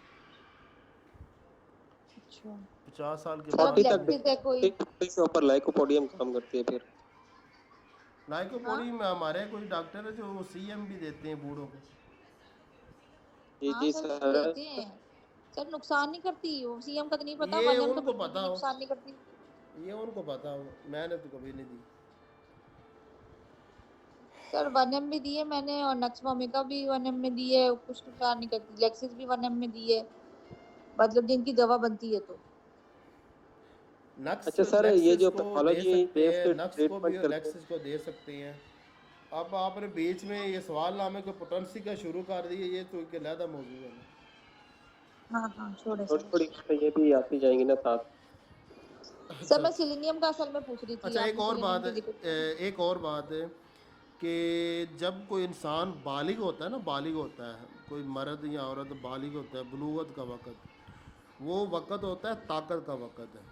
अच्छा 50 साल के सर, अब 40 बाद तक देनी। लेक्सिस है कोई? 40 के ऊपर लाइकोपोडियम काम करती है फिर। हाँ लाइकोपोडी में हमारे कोई डॉक्टर है जो सीएम भी देते हैं बूढ़ों को। जी हाँ जी सर सर। देते हैं। सर नुकसान नहीं करती, वो सीएम का तो नहीं पता, ये वनएम तो उनको बिल्कुल पता भी हो, नुकसान नहीं करती। ये उनको पता हो, मैंने तो कभी नहीं दी। सर वनएम भी दिए मैंने, और नक्सवामिका भी वनएम में दी है, कुछ नुकसान नहीं करती। लेक्सिस भी वनएम में दी है, मतलब जिनकी दवा बनती है तो। नक्स अच्छा सर, ये लेक्सिस जो को दे पैथोलॉजी सकते हैं, बेस्ड नक्स को भी ट्रीटमेंट और करते हैं। लेक्सिस को दे सकते हैं। अब आपने बीच में ये सवाल नामे को पोटेंसी का शुरू कर दिए, ये तो एक अलहदा मौजूद है ना। हाँ हाँ छोड़े थोड़ी सर। थोड़ी ये भी आती जाएंगी ना साथ। सर अच्छा मैं सिलीनियम का असल में पूछ रही थी, अच्छा, एक आपने और सिलीनियम बात का है, जिक्र किया। एक और बात है कि जब कोई इंसान बालिग होता है ना, बालिग होता है, कोई मर्द या औरत बालिग होता है, बुलूगत का वक़्त, वो वक़्त होता है ताकत का वक़्त है।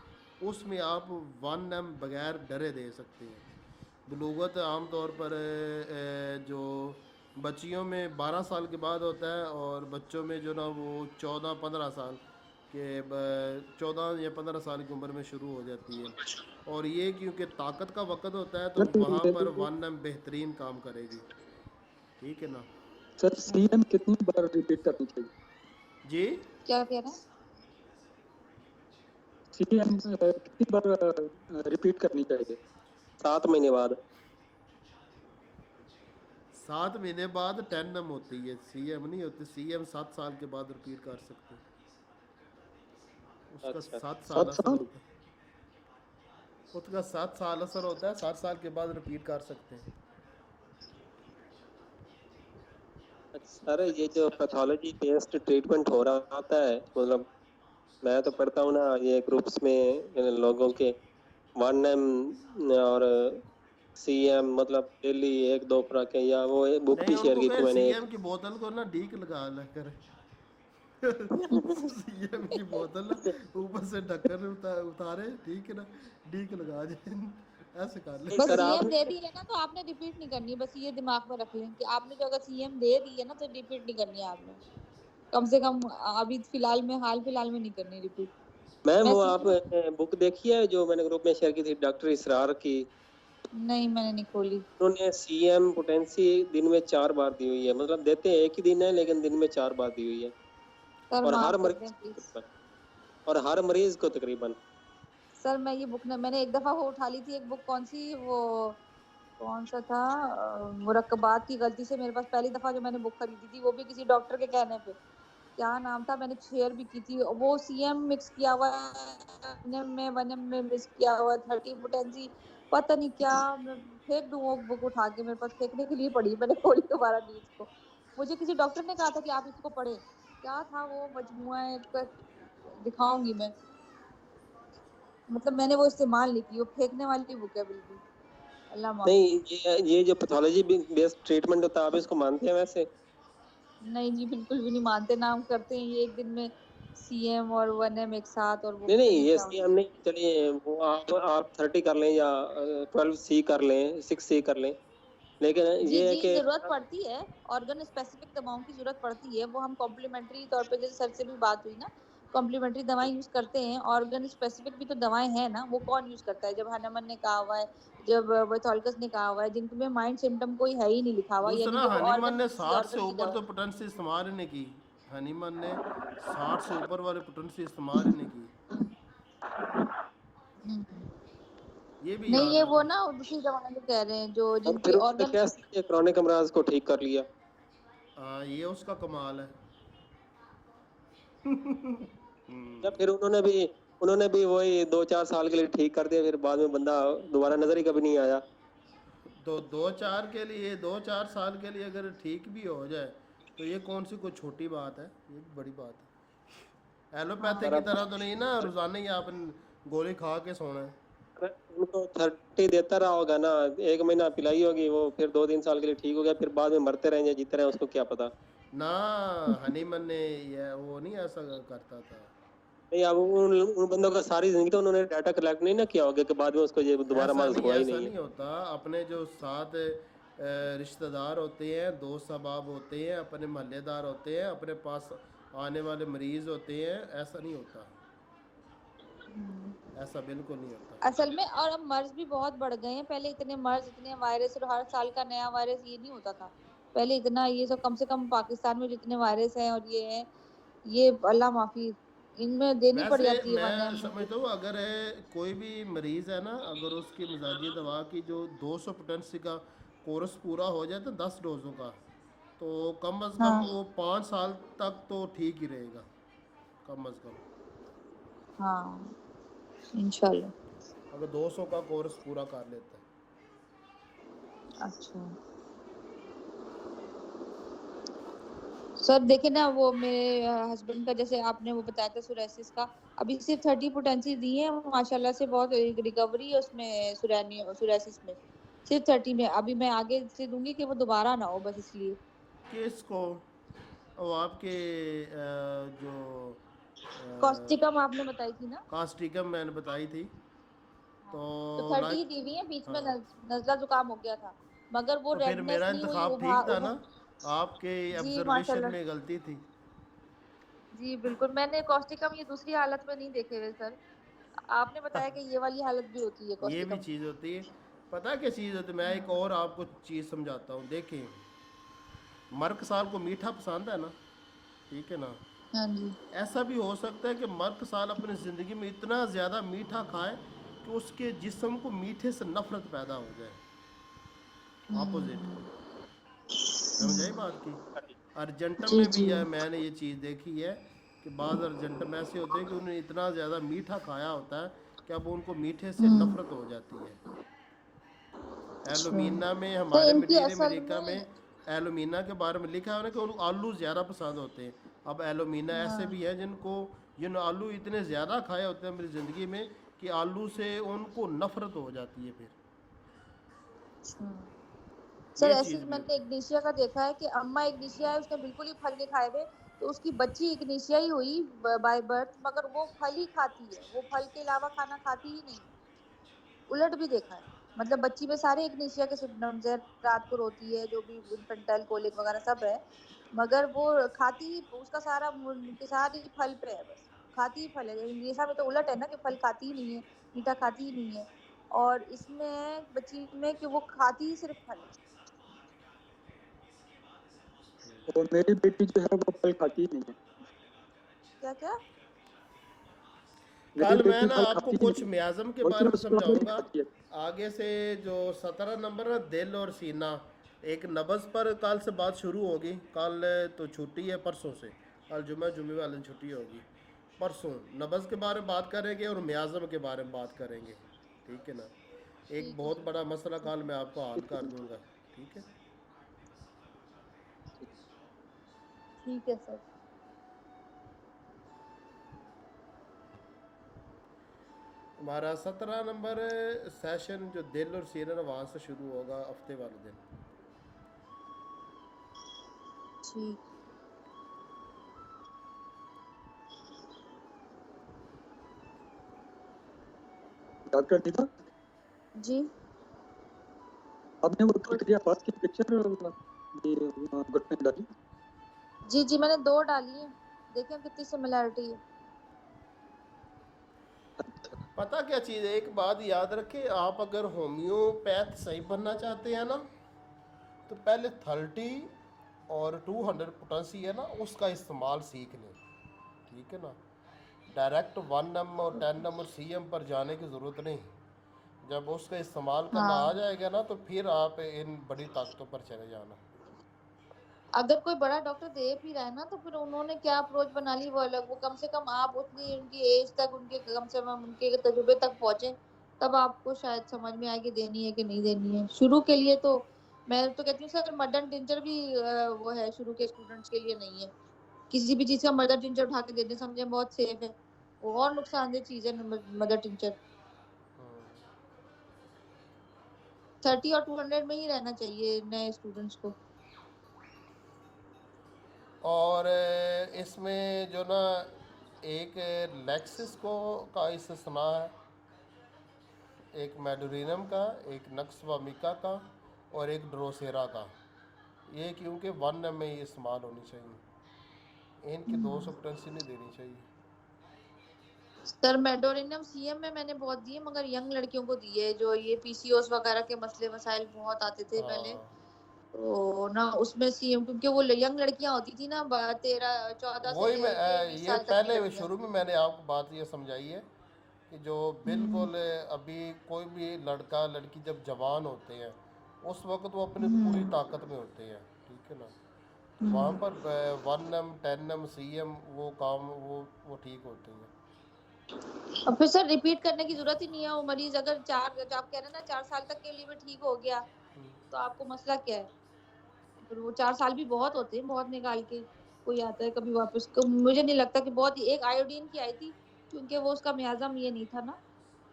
उसमें आप 1 बगैर डरे दे सकते हैं। बुलूगत आम तौर पर जो बच्चियों में 12 साल के बाद होता है, और बच्चों में जो ना वो 14-15 साल के 14 या 15 साल की उम्र में शुरू हो जाती है। और ये क्योंकि ताकत का वक़्त होता है तो सर वहाँ ये पर 1 बेहतरीन काम करेगी। ठीक है ना सर सीएम कितनी बार रिपीट करनी चाहिए? जी? क्या कह रहे हैं? सीएम कितनी बार रिपीट करनी चाहिए? 7 महीने बाद। 7 महीने बाद 10 होती है, सीएम नहीं होती। सीएम 7 साल के बाद रिपीट कर सकते हैं, उसका अच्छा 7 साल 7 असर साल? होता है। उसका 7 साल असर होता है, 7 साल के बाद रिपीट कर सकते हैं। अच्छा सर, ये जो पैथोलॉजी बेस्ड ट्रीटमेंट हो रहा होता है, मतलब मैं तो पढ़ता हूँ ना ये ग्रुप्स में इन लोगों के 1 M और CM, मतलब डेली 1-2 खुराकें, या वो एक बुक नहीं, भी शेयर उनको की थी कहे मैंने एक। सीएम की बोतल को ना ढीक लगा ला कर। सीएम की बोतल ना ऊपर से ढक्कन उतारे, ठीक है ना, ढीक लगा जाए, ऐसे कर ले। नहीं बस सर, सीएम दे आपने दी है ना तो आपने रिपीट नहीं करनी, बस ये दिमाग में रख लें कि आपने जो अगर सीएम दे दी है ना तो रिपीट नहीं करनी है आपने, कम से कम अभी फिलहाल में, हाल फिलहाल में नहीं करनी रिपीट। मैम, मैं वो आप सीएम बुक देखी है जो मैंने ग्रुप में शेयर की थी डॉक्टर इसरार की? नहीं, मैंने नहीं खोली। उन्होंने CM पोटेंसी दिन में 4 बार दी हुई है, मतलब देते हैं एक ही दिन है लेकिन दिन में 4 बार दी हुई है। सर और हर माफ कर दें मरीज को प्लीज। तकरीबन, और हर मरीज को तकरीबन। सर मैं ये बुक मैंने एक दफा वो उठा ली थी, एक बुक कौन सी वो, कौन सा था, मुरक्कबात की गलती से मेरे पास पहली दफा जो मैंने बुक खरीदी थी, वो भी किसी डॉक्टर के कहने पे, क्या नाम था, मैंने शेयर भी की थी, वो सीएम मिक्स किया हुआ है, वनम में मिक्स किया हुआ है, 30 पोटेंसी, पता नहीं क्या, मैं फेंक दूं वो बुक उठा के, मेरे पास फेंकने के लिए पड़ी, मैंने खोली दोबारा नहीं उसको। मुझे किसी डॉक्टर ने कहा था कि आप इसको पढ़े, क्या था वो मजमुआ है, दिखाऊंगी मैं, मतलब मैंने वो इस्तेमाल नहीं की, वो फेंकने वाली बुक है बिल्कुल, अल्लाह माफी। नहीं, ये जो पैथोलॉजी बेस्ड ट्रीटमेंट होता है, आप इसको मानते हैं वैसे? नहीं जी, बिल्कुल भी नहीं मानते, नाम करते हैं ये एक दिन में सीएम और 1M एक साथ, और वो नहीं पता नहीं, नहीं ये क्या होता CM नहीं, चलिए वो आप 30 कर लें या 12C कर लें, 6C कर लें, लेकिन है। जी ये है जी, कि जरूरत पड़ती है, ऑर्गन स्पेसिफिक दवाओं की जरूरत पड़ती है, वो हम कॉम्प्लीमेंट्री तौर पे, जैसे सर से भी बात हुई ना, कॉम्प्लीमेंट्री दवाएं यूज करते हैं, ऑर्गन स्पेसिफिक भी तो दवाएं हैं ना, वो कौन यूज करता है, जब हनमन ने कहा हुआ है, जब बथॉल्कस ने कहा हुआ है, जिनमें माइंड सिम्टम कोई है ही नहीं लिखा हुआ, यानी दूसरा, कि वो हनीमन ऑर्गन ने किसी 60 से ऑर्गन की ऊपर दवा। तो पोटेंसी इस्तेमाल ही नहीं की। हनीमन ने 60 से ऊपर वाले पोटेंसी इस्तेमाल ही नहीं की, ये भी नहीं, याद ये वो रखें। ना दूसरी दवाएं जो कह रहे हैं, जो और जिनकी फिर उन्होंने ऑर्गन। कैसे क्रॉनिक अमराज को ठीक कर लिया? हाँ, ये उसका कमाल है। या फिर उन्होंने भी वही 2-4 साल के लिए ठीक कर दिया, फिर बाद में बंदा दोबारा नजर ही कभी नहीं आया। तो 2-4 साल के लिए अगर ठीक भी हो जाए तो ये कौन सी कोई छोटी बात है, ये भी बड़ी बात है। एलोपैथी सर की अब तरह तो नहीं ना रोजाना ही आप गोली खा के सोना है। उनको 30 देता रहा होगा ना, 1 महीना पिलाई होगी, वो फिर 2-3 साल के लिए ठीक हो गया, फिर बाद में मरते रहें या जीते रहें, उसको क्या पता। ना, हनीमन ने ये वो नहीं ऐसा करता था। नहीं, अब उन बंदों का सारी जिंदगी तो उन्होंने डाटा कलेक्ट नहीं ना किया होगा कि बाद में उसको ये दोबारा मर्ज हुआ ही ऐसा नहीं है। नहीं होता। अपने जो साथ रिश्तेदार होते हैं, दोस्त अहबाब होते हैं, अपने महल्लेदार होते हैं, अपने पास आने वाले मरीज होते हैं, ऐसा नहीं होता, ऐसा बिल्कुल नहीं होता। असल में, और अब मर्ज भी बहुत बढ़ गए हैं, पहले इतने मर्ज, इतने वायरस, और हर साल का नया वायरस, ये नहीं होता था पहले इतना, ये सब कम से कम पाकिस्तान में जितने वायरस हैं और ये है, ये अल्लाह माफी, इनमें देनी पड़ वैसे जाती है वन मैं एम समझता हूँ अगर कोई भी मरीज़ है ना, अगर उसकी मिजाजी दवा की जो 200 पोटेंसी का कोर्स पूरा हो जाए तो 10 डोज़ों का, तो कम अज़ कम हाँ वो 5 साल तक तो ठीक ही रहेगा, कम अज़ कम, हाँ, इंशाल्लाह। अगर 200 का कोर्स पूरा कर लेता है। अच्छा, सर देखे ना, वो मेरे हस्बैंड का जैसे आपने वो बताया था सोरायसिस का, अभी सिर्फ 30 पोटेंसी दी है माशाल्लाह से, बहुत रिकवरी है उसमें, सोरायसिस में सिर्फ 30 में। अभी मैं आगे से दूंगी कि वो दोबारा ना हो, बस इसलिए। किसको? वो आपके जो कॉस्टिकम आपने बताई थी ना। कास्टिकम मैंने बताई थी। हाँ, तो तो 30 ही लाइक, दी हुई है, बीच में हाँ, नजला जुकाम हो गया था, मगर वो तो फिर रेडनेस मेरा नहीं हुई, इंतखाब ठीक था ना, आपके जी ऑब्जर्वेशन माशाल्लाह। में गलती थी। जी बिल्कुल, मैंने कॉस्टिकम ये दूसरी हालत में नहीं देखे हुए सर, आपने बताया कि ये वाली हालत भी होती है ये भी कॉस्टिकम। चीज़ होती है। पता क्या चीज़ होती है, मैं एक और आपको चीज़ समझाता हूँ। देखिए, मर्क साल को मीठा पसंद है ना, ठीक है ना, हाँ जी। ऐसा भी हो सकता है कि मर्क साल अपनी ज़िंदगी में इतना ज़्यादा मीठा खाए कि उसके जिस्म को मीठे से नफरत पैदा हो जाए, अपोजिट। समझ आई बात की? अर्जेंटम जी में भी जी। है, मैंने ये चीज़ देखी है कि बाद अर्जेंटम ऐसे होते हैं कि उन्हें इतना ज़्यादा मीठा खाया होता है कि अब उनको मीठे से नफरत हो जाती है। अच्छा, एलुमिना में, तो हमारे इनकी मिडिल असल अमेरिका में में। एलुमिना के बारे में लिखा है ना कि उनको आलू ज़्यादा पसंद होते हैं। अब एलुमिना ऐसे भी हाँ। है जिन आलू इतने ज़्यादा खाए होते हैं मेरी ज़िंदगी में कि आलू से उनको नफरत हो जाती है फिर। अच्छा। सर ये ऐसे चीज़ ही भी मैंने होती इग्निशिया का देखा है कि अम्मा इग्निशिया है, उसने बिल्कुल ही फल नहीं खाए हुए, तो उसकी बच्ची इग्निशिया ही हुई बाय बर्थ, मगर वो फल ही खाती है, वो फल के अलावा खाना खाती ही नहीं है। उलट भी देखा है, मतलब बच्ची में सारे इग्निशिया के सिम्टम्स है, रात को रोती है, जो भी इन्फेंटाइल कोलिक वगैरह सब है, मगर वो खाती ही, उसका सारा के साथ ही फल पे है, बस खाती ही फल है। इग्निशिया में तो उलट है ना कि फल खाती ही नहीं है, मीठा खाती ही नहीं है, और इसमें है बच्ची में कि वो खाती ही सिर्फ फल है। और मेरी बेटी जो है वो फल खाती ही नहीं है। क्या क्या? मेरी कल मैं बेटी ना फल आपको खाती ही कुछ नहीं है, म्याज़म के बल्कि बारे में उसके अलावा भी समझाऊंगा। खाती है। आगे से जो 17 नंबर है, दिल और सीना, एक नब्ज़ पर कल से बात शुरू होगी। कल तो छुट्टी है, परसों से, कल जुमे वाले दिन छुट्टी होगी। परसों नब्ज़ के बारे में बात करेंगे और म्याज़म के बारे में बात करेंगे, ठीक है ना। एक ठीक है बहुत सर। बड़ा मसला कल मैं आपको हल कर ठीक है, दूंगा, ठीक है। ठीक है सर। हमारा 17 नंबर सेशन जो दिल और सीना, वहाँ से शुरू होगा हफ्ते वाले दिन। ठीक। डॉक्टर निदा, जी। आपने वो क्रिकेट पास की पिक्चर ये ग्रुप में डाली। जी जी, मैंने 2 डाली है, देखें कितनी सिमिलैरिटी है। अच्छा, पता क्या चीज़ है, एक बात याद रखें, आप अगर होम्योपैथ सही बनना चाहते हैं ना, तो पहले 30 और 200 पोटेंसी है ना, उसका इस्तेमाल सीख लें, ठीक है ना। डायरेक्ट 1 और 10 और CM पर जाने की ज़रूरत नहीं। जब उसका इस्तेमाल करना आ हाँ, जाएगा ना, तो फिर आप इन बड़ी ताकतों पर चले जाना। अगर कोई बड़ा डॉक्टर दे भी रहा है ना, तो फिर उन्होंने क्या अप्रोच बना ली वो अलग, वो कम से कम आप उतनी उनकी एज तक, उनके कम से कम उनके तजुर्बे तक पहुंचे, तब आपको शायद समझ में आए कि देनी है कि नहीं देनी है। शुरू के लिए तो मैं तो कहती हूँ सर, मदर टिंचर भी वो है, शुरू के स्टूडेंट्स के लिए नहीं है। किसी भी चीज का मदर टिंचर उठा के दे दे, समझे बहुत सेफ है, वो और नुकसानदेह चीज है मदर टिंचर। 30 और 200 में ही रहना चाहिए नए स्टूडेंट्स को। और इसमें जो ना, एक लेक्सिस को का इस्तेमाल है, एक मेडोरिनम का, एक नक्सवामिका का, और एक ड्रोसेरा का। ये क्योंकि 1 में ये इस्तेमाल होनी चाहिए, इनकी 200 पोटेंसी नहीं देनी चाहिए। सर मेडोरिनम सीएम में मैंने बहुत दिए, मगर यंग लड़कियों को दिए, जो ये पीसीओएस वगैरह के मसले मसाइल बहुत आते थे पहले, हाँ, तो ना उसमें सीएम, क्योंकि वो यंग लड़कियां होती थी ना, 13 14 से वही मैं लेके 20 ये साल तक की पहले लड़कियां। शुरू में मैंने आपको बात ये समझाई है कि जो हम्म। बिल्कुल अभी कोई भी लड़का लड़की जब जवान होते हैं, उस वक्त वो अपनी पूरी हम्म। ताकत में होते हैं, ठीक है ना। तो वहाँ हम्म। पर 1M 10M CM वो काम वो ठीक होते हैं। और फिर सर रिपीट करने की जरूरत ही नहीं है, वो मरीज अगर जो आप कह रहे हैं ना 4 साल तक के लिए भी ठीक हो गया, तो आपको मसला क्या है? फिर वो 4 साल भी बहुत होते हैं, बहुत निकाल के। कोई आता है कभी वापस मुझे नहीं लगता कि बहुत एक आयोडीन की आई थी, क्योंकि वो उसका मियाज़म ये नहीं था ना,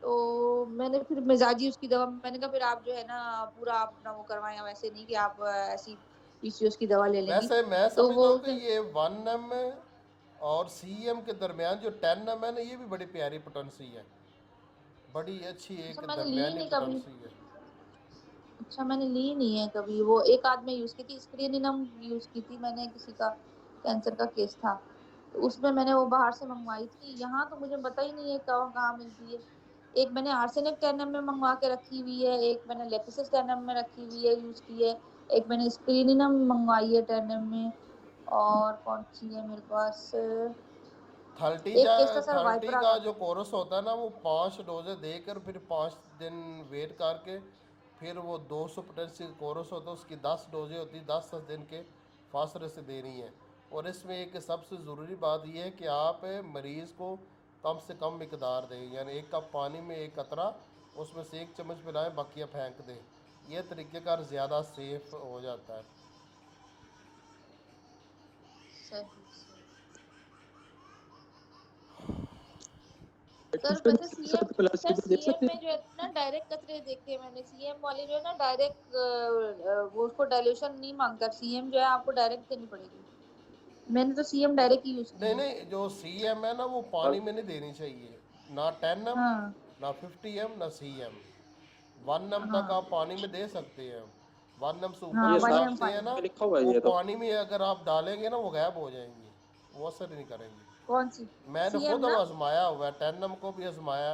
तो मैंने फिर मिजाजी उसकी दवा, मैंने कहा फिर आप जो है ना पूरा आप अपना वो करवाएं, वैसे नहीं कि आप ऐसी पीसीओएस की दवा ले लेंगी। वैसे मैं तो समझता वो हूँ कि ये 1 m और CM के दरमियान जो 10 m है ना, ये भी बड़ी प्यारी पोटेंसी है, बड़ी अच्छी अच्छा एक मैंने ली दरमियानी नहीं कभी। पोटेंसी है। अच्छा मैंने ली नहीं है कभी, वो एक आध में यूज की थी, स्क्रीनिनम यूज की थी मैंने, किसी का कैंसर का केस था, तो उसमें मैंने वो बाहर से मंगवाई थी, यहाँ तो मुझे पता ही नहीं है कहाँ कहाँ मिलती है। एक मैंने आर्सेनिक 10 m में मंगवा के रखी हुई है, एक मैंने लेपिसिस 10 m में रखी हुई है यूज की है, एक मैंने स्क्रीनिनम मंगवाई है 10 m में, और कौन सी है मेरे पास, 30 एक केस था सर 30 वाइपरा का का। जो कोर्स होता है ना, वो 5 डोजें देकर फिर 5 दिन वेट करके फिर वो 200 पोटेंसी कोर्स होता है, उसकी 10 डोजें होती है, 10-10 दिन के फासले से देनी है। और इसमें एक सबसे ज़रूरी बात यह है कि आप मरीज़ को कम से कम मिकदार दें, यानी 1 कप पानी में 1 कतरा, उसमें से 1 चम्मच मिलाएं, बाकी फेंक दें। यह तरीक़ेकार ज़्यादा सेफ हो जाता है। सही सही। सर वैसे सर सीएम, सर प्लासिबो देख सीएम सकते में जो है ना डायरेक्ट कतरे देखे हैं मैंने, सीएम वाली जो है ना डायरेक्ट वो उसको डाइल्यूशन नहीं मांगता, सीएम जो है आपको डायरेक्ट देनी पड़ेगी, मैंने तो सीएम डायरेक्ट ही यूज की नहीं है। नहीं, जो CM है ना, वो और पानी में नहीं देनी चाहिए, ना 10 m, हाँ ना 50 m, ना CM। 1 m तक आप हाँ पानी में दे सकते हैं। 1 m से ऊपर हाँ, ये जो वन साफ एम बचते हैं पानी ना, में। लिखा हुआ है वो ये तो। पानी में अगर आप डालेंगे ना, वो गायब हो जाएंगी, वो असर नहीं करेंगी। कौन सी? मैंने सीएम खुद ना? आजमाया हुआ है, 10 m को भी आजमाया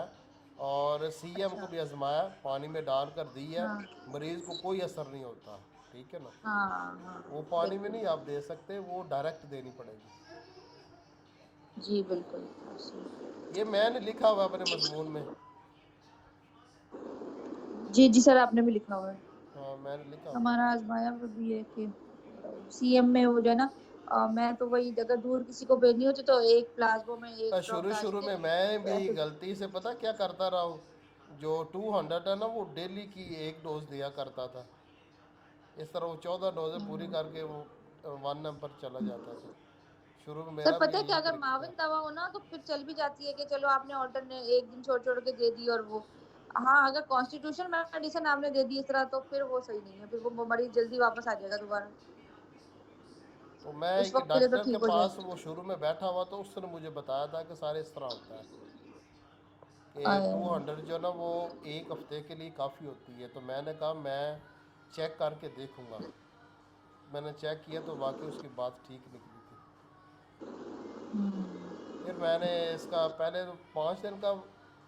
और CM को अच्छा। भी आजमाया, पानी में डाल कर दी है, हाँ मरीज़ को कोई असर नहीं होता। ठीक है ना, हाँ हाँ, वो पानी में बिल्कुल। नहीं आप दे सकते, वो डायरेक्ट देनी पड़ेगी। जी बिल्कुल। ये मैंने लिखा हुआ है अपने मजमून में। जी जी सर, आपने भी लिखा हुआ है। हाँ, मैंने लिखा हुआ है। हमारा आजमाया भी है कि सीएम में वो जो है ना, मैं तो वही अगर दूर किसी को भेजनी होती तो एक प्लाज्मो में एक ड्रॉप शुरू डाल शुरू के में मैं तो भी ऐसे। गलती से पता क्या करता रहा हूँ, जो 200 है ना, वो डेली की 1 डोज दिया करता था। इस तरह वो 14 डोजें पूरी करके वो 1 m पर चला जाता था। शुरू में सर मेरा भी पता है कि यही अगर तरीका था। माविन दवा हो ना तो फिर चल भी जाती है कि चलो आपने ऑल्टरनेट एक दिन छोड़ छोड़ के दे दी, और वो हाँ अगर कॉन्स्टिट्यूशन मेडिसिन आपने दे दी इस तरह तो फिर वो सही नहीं है, फिर वो मरीज जल्दी वापस आ जाएगा दोबारा, तो मैं उस एक वक्त के लिए तो डॉक्टर के ठीक हो पास जाएगा। वो शुरू में बैठा हुआ, तो उसने मुझे बताया था कि सारे इस तरह होता है कि आए, 200 जो ना वो 1 हफ्ते के लिए काफ़ी होती है। तो मैंने कहा मैं चेक करके देखूँगा। मैंने चेक किया तो वाकई उसकी बात ठीक निकली थी। फिर मैंने इसका पहले तो 5 दिन का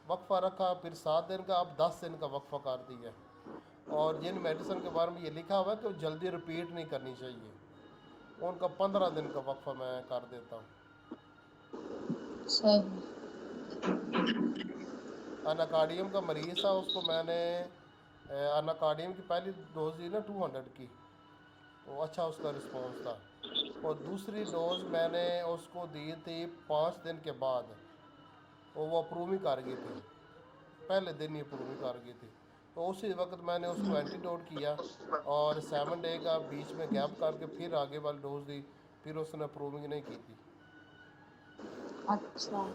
वक्फा रखा, फिर 7 दिन का, अब 10 दिन का वक्फा कर दिया। और जिन मेडिसिन के बारे में ये लिखा हुआ है कि वो जल्दी रिपीट नहीं करनी चाहिए, उनका 15 दिन का वक्फा मैं कर देता हूँ। सही। अनाकार्डियम का मरीज़ था, उसको मैंने अनाकार्डियम की पहली डोज दी ना 200 की, तो अच्छा उसका रिस्पॉन्स था। और दूसरी डोज मैंने उसको दी थी 5 दिन के बाद, वो अप्रूव ही कर गई थी, पहले दिन ही अप्रूव ही कर गई थी। तो उसी वक्त मैंने उसको एंटीडोट किया और 7 डे का बीच में गैप करके फिर आगे वाली डोज दी, फिर उसने अप्रूविंग नहीं की थी। अच्छा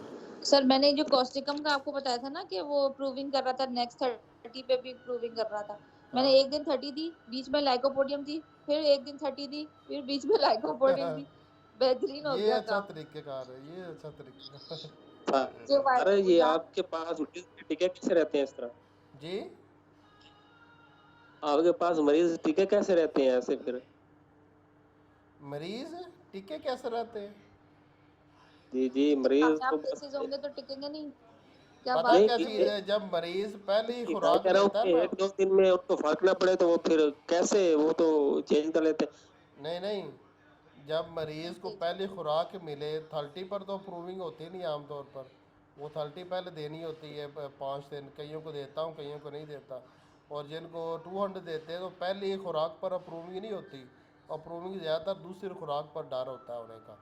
सर, मैंने जो कॉस्टिकम का आपको बताया था ना कि वो प्रूविंग कर रहा था, नेक्स्ट 30 पे भी प्रूविंग कर रहा था, मैंने हाँ। एक दिन 30 दी, बीच में लाइकोपोडियम दी, फिर एक दिन 30 दी, फिर बीच में लाइकोपोडियम दी, बेहतरीन हो ये गया अच्छा काम। तरीक़ेकार है, ये अच्छा तरीक़ेकार है। जो अरे ये याद। आपके पास मरीज टिके कैसे रहते हैं इस तरह? जी, आपके पास मरीज टिके कैसे रहते हैं ऐसे फिर? मरीज़ टिके कैसे रहते हैं? जी जी, जब मरीज कामयाब तो केसेस होंगे तो टिकेंगे नहीं, क्या पता बात क्या कर नहीं, रहे चीज़ हो? है, जब मरीज़ पहले ही मैं खुराक कह रहा हूँ लेता है कि ना। 1-2 दिन में उनको फर्क ना पड़े तो वो फिर कैसे, वो तो चेंज कर लेते हैं। नहीं नहीं, जब मरीज़ को पहली खुराक मिले 30 पर तो अप्रूविंग होती नहीं आमतौर पर, वो 30 पहले देनी होती है 5 दिन, कईयों को देता हूँ कईयों को नहीं देता। और जिनको 200 देते हैं तो पहली ही खुराक पर अप्रूविंग नहीं होती, अप्रूविंग ज़्यादातर दूसरी खुराक पर डर होता है उन्हें का।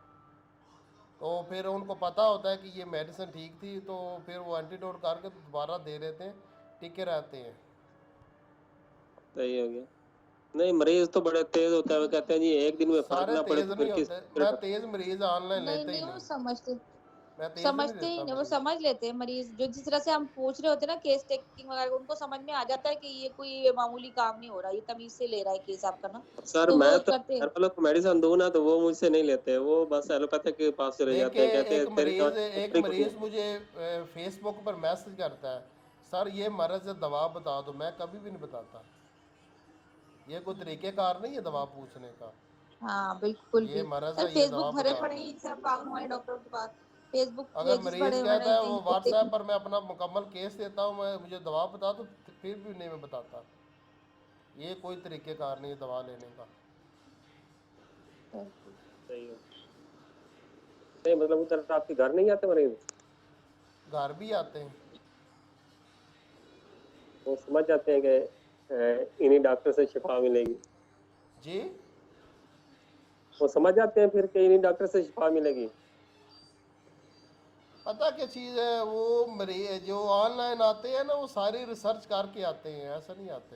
तो फिर उनको पता होता है कि ये मेडिसिन ठीक थी, तो फिर वो एंटीडोट करके दोबारा दे देते हैं, टिके रहते हैं। सही हो गया। नहीं, मरीज तो बड़े तेज होता है, वो कहते हैं जी एक दिन में फर्क सारे ना पड़े तेज तो नहीं फिर किस होते। मैं तेज मरीज ऑनलाइन नहीं लेते ही नहीं, वो नहीं। समझते मैं तेज नहीं समझते ही लेता नहीं, वो मरीज। समझ लेते हैं मरीज, जो जिस तरह से हम पूछ रहे होते हैं ना केस टेकिंग वगैरह, उनको समझ में आ जाता है कि ये कोई मामूली काम नहीं हो रहा, ये तमीज से ले रहा है केस आपका ना, सर तो मैं वो तो करते घर हैं। वालों को मेडिसिन दूं ना तो वो मुझसे नहीं लेते, वो बस एलोपैथिक के पास चले जाते देखिए हैं, कहते हैं तेरी दवा एक फ्री को मरीज मुझे फेसबुक पर मैसेज करता है, सर ये मर्ज़ है दवा बता दो। मैं कभी भी नहीं बताता। ये कोई तरीक़ेकार नहीं है दवा पूछने का। हाँ बिल्कुल ये भी। मर्ज़ सर है, ये दवा फेसबुक भरे बता पड़े दो। हैं इन सब कामों वाले डॉक्टरों के पास, फेसबुक अगर पेजेस मरीज़ भरे पड़े कहता हैं है वो कहीं व्हाट्सएप पे। पर मैं अपना मुकम्मल केस देता हूँ, मैं मुझे दवा बता दो, फिर भी नहीं मैं बताता। ये कोई तरीक़ेकार नहीं है दवा लेने का। सही है। नहीं मतलब उधर आपके घर नहीं आते मरीज? घर भी आते हैं। वो समझ जाते हैं कि इन्हीं डॉक्टर से शिफा मिलेगी। जी, वो समझ जाते हैं फिर कि इन्हीं डॉक्टर से शिफा मिलेगी। पता क्या चीज़ है, वो मरीज जो ऑनलाइन आते हैं ना, वो सारी रिसर्च करके आते हैं, ऐसा नहीं आते।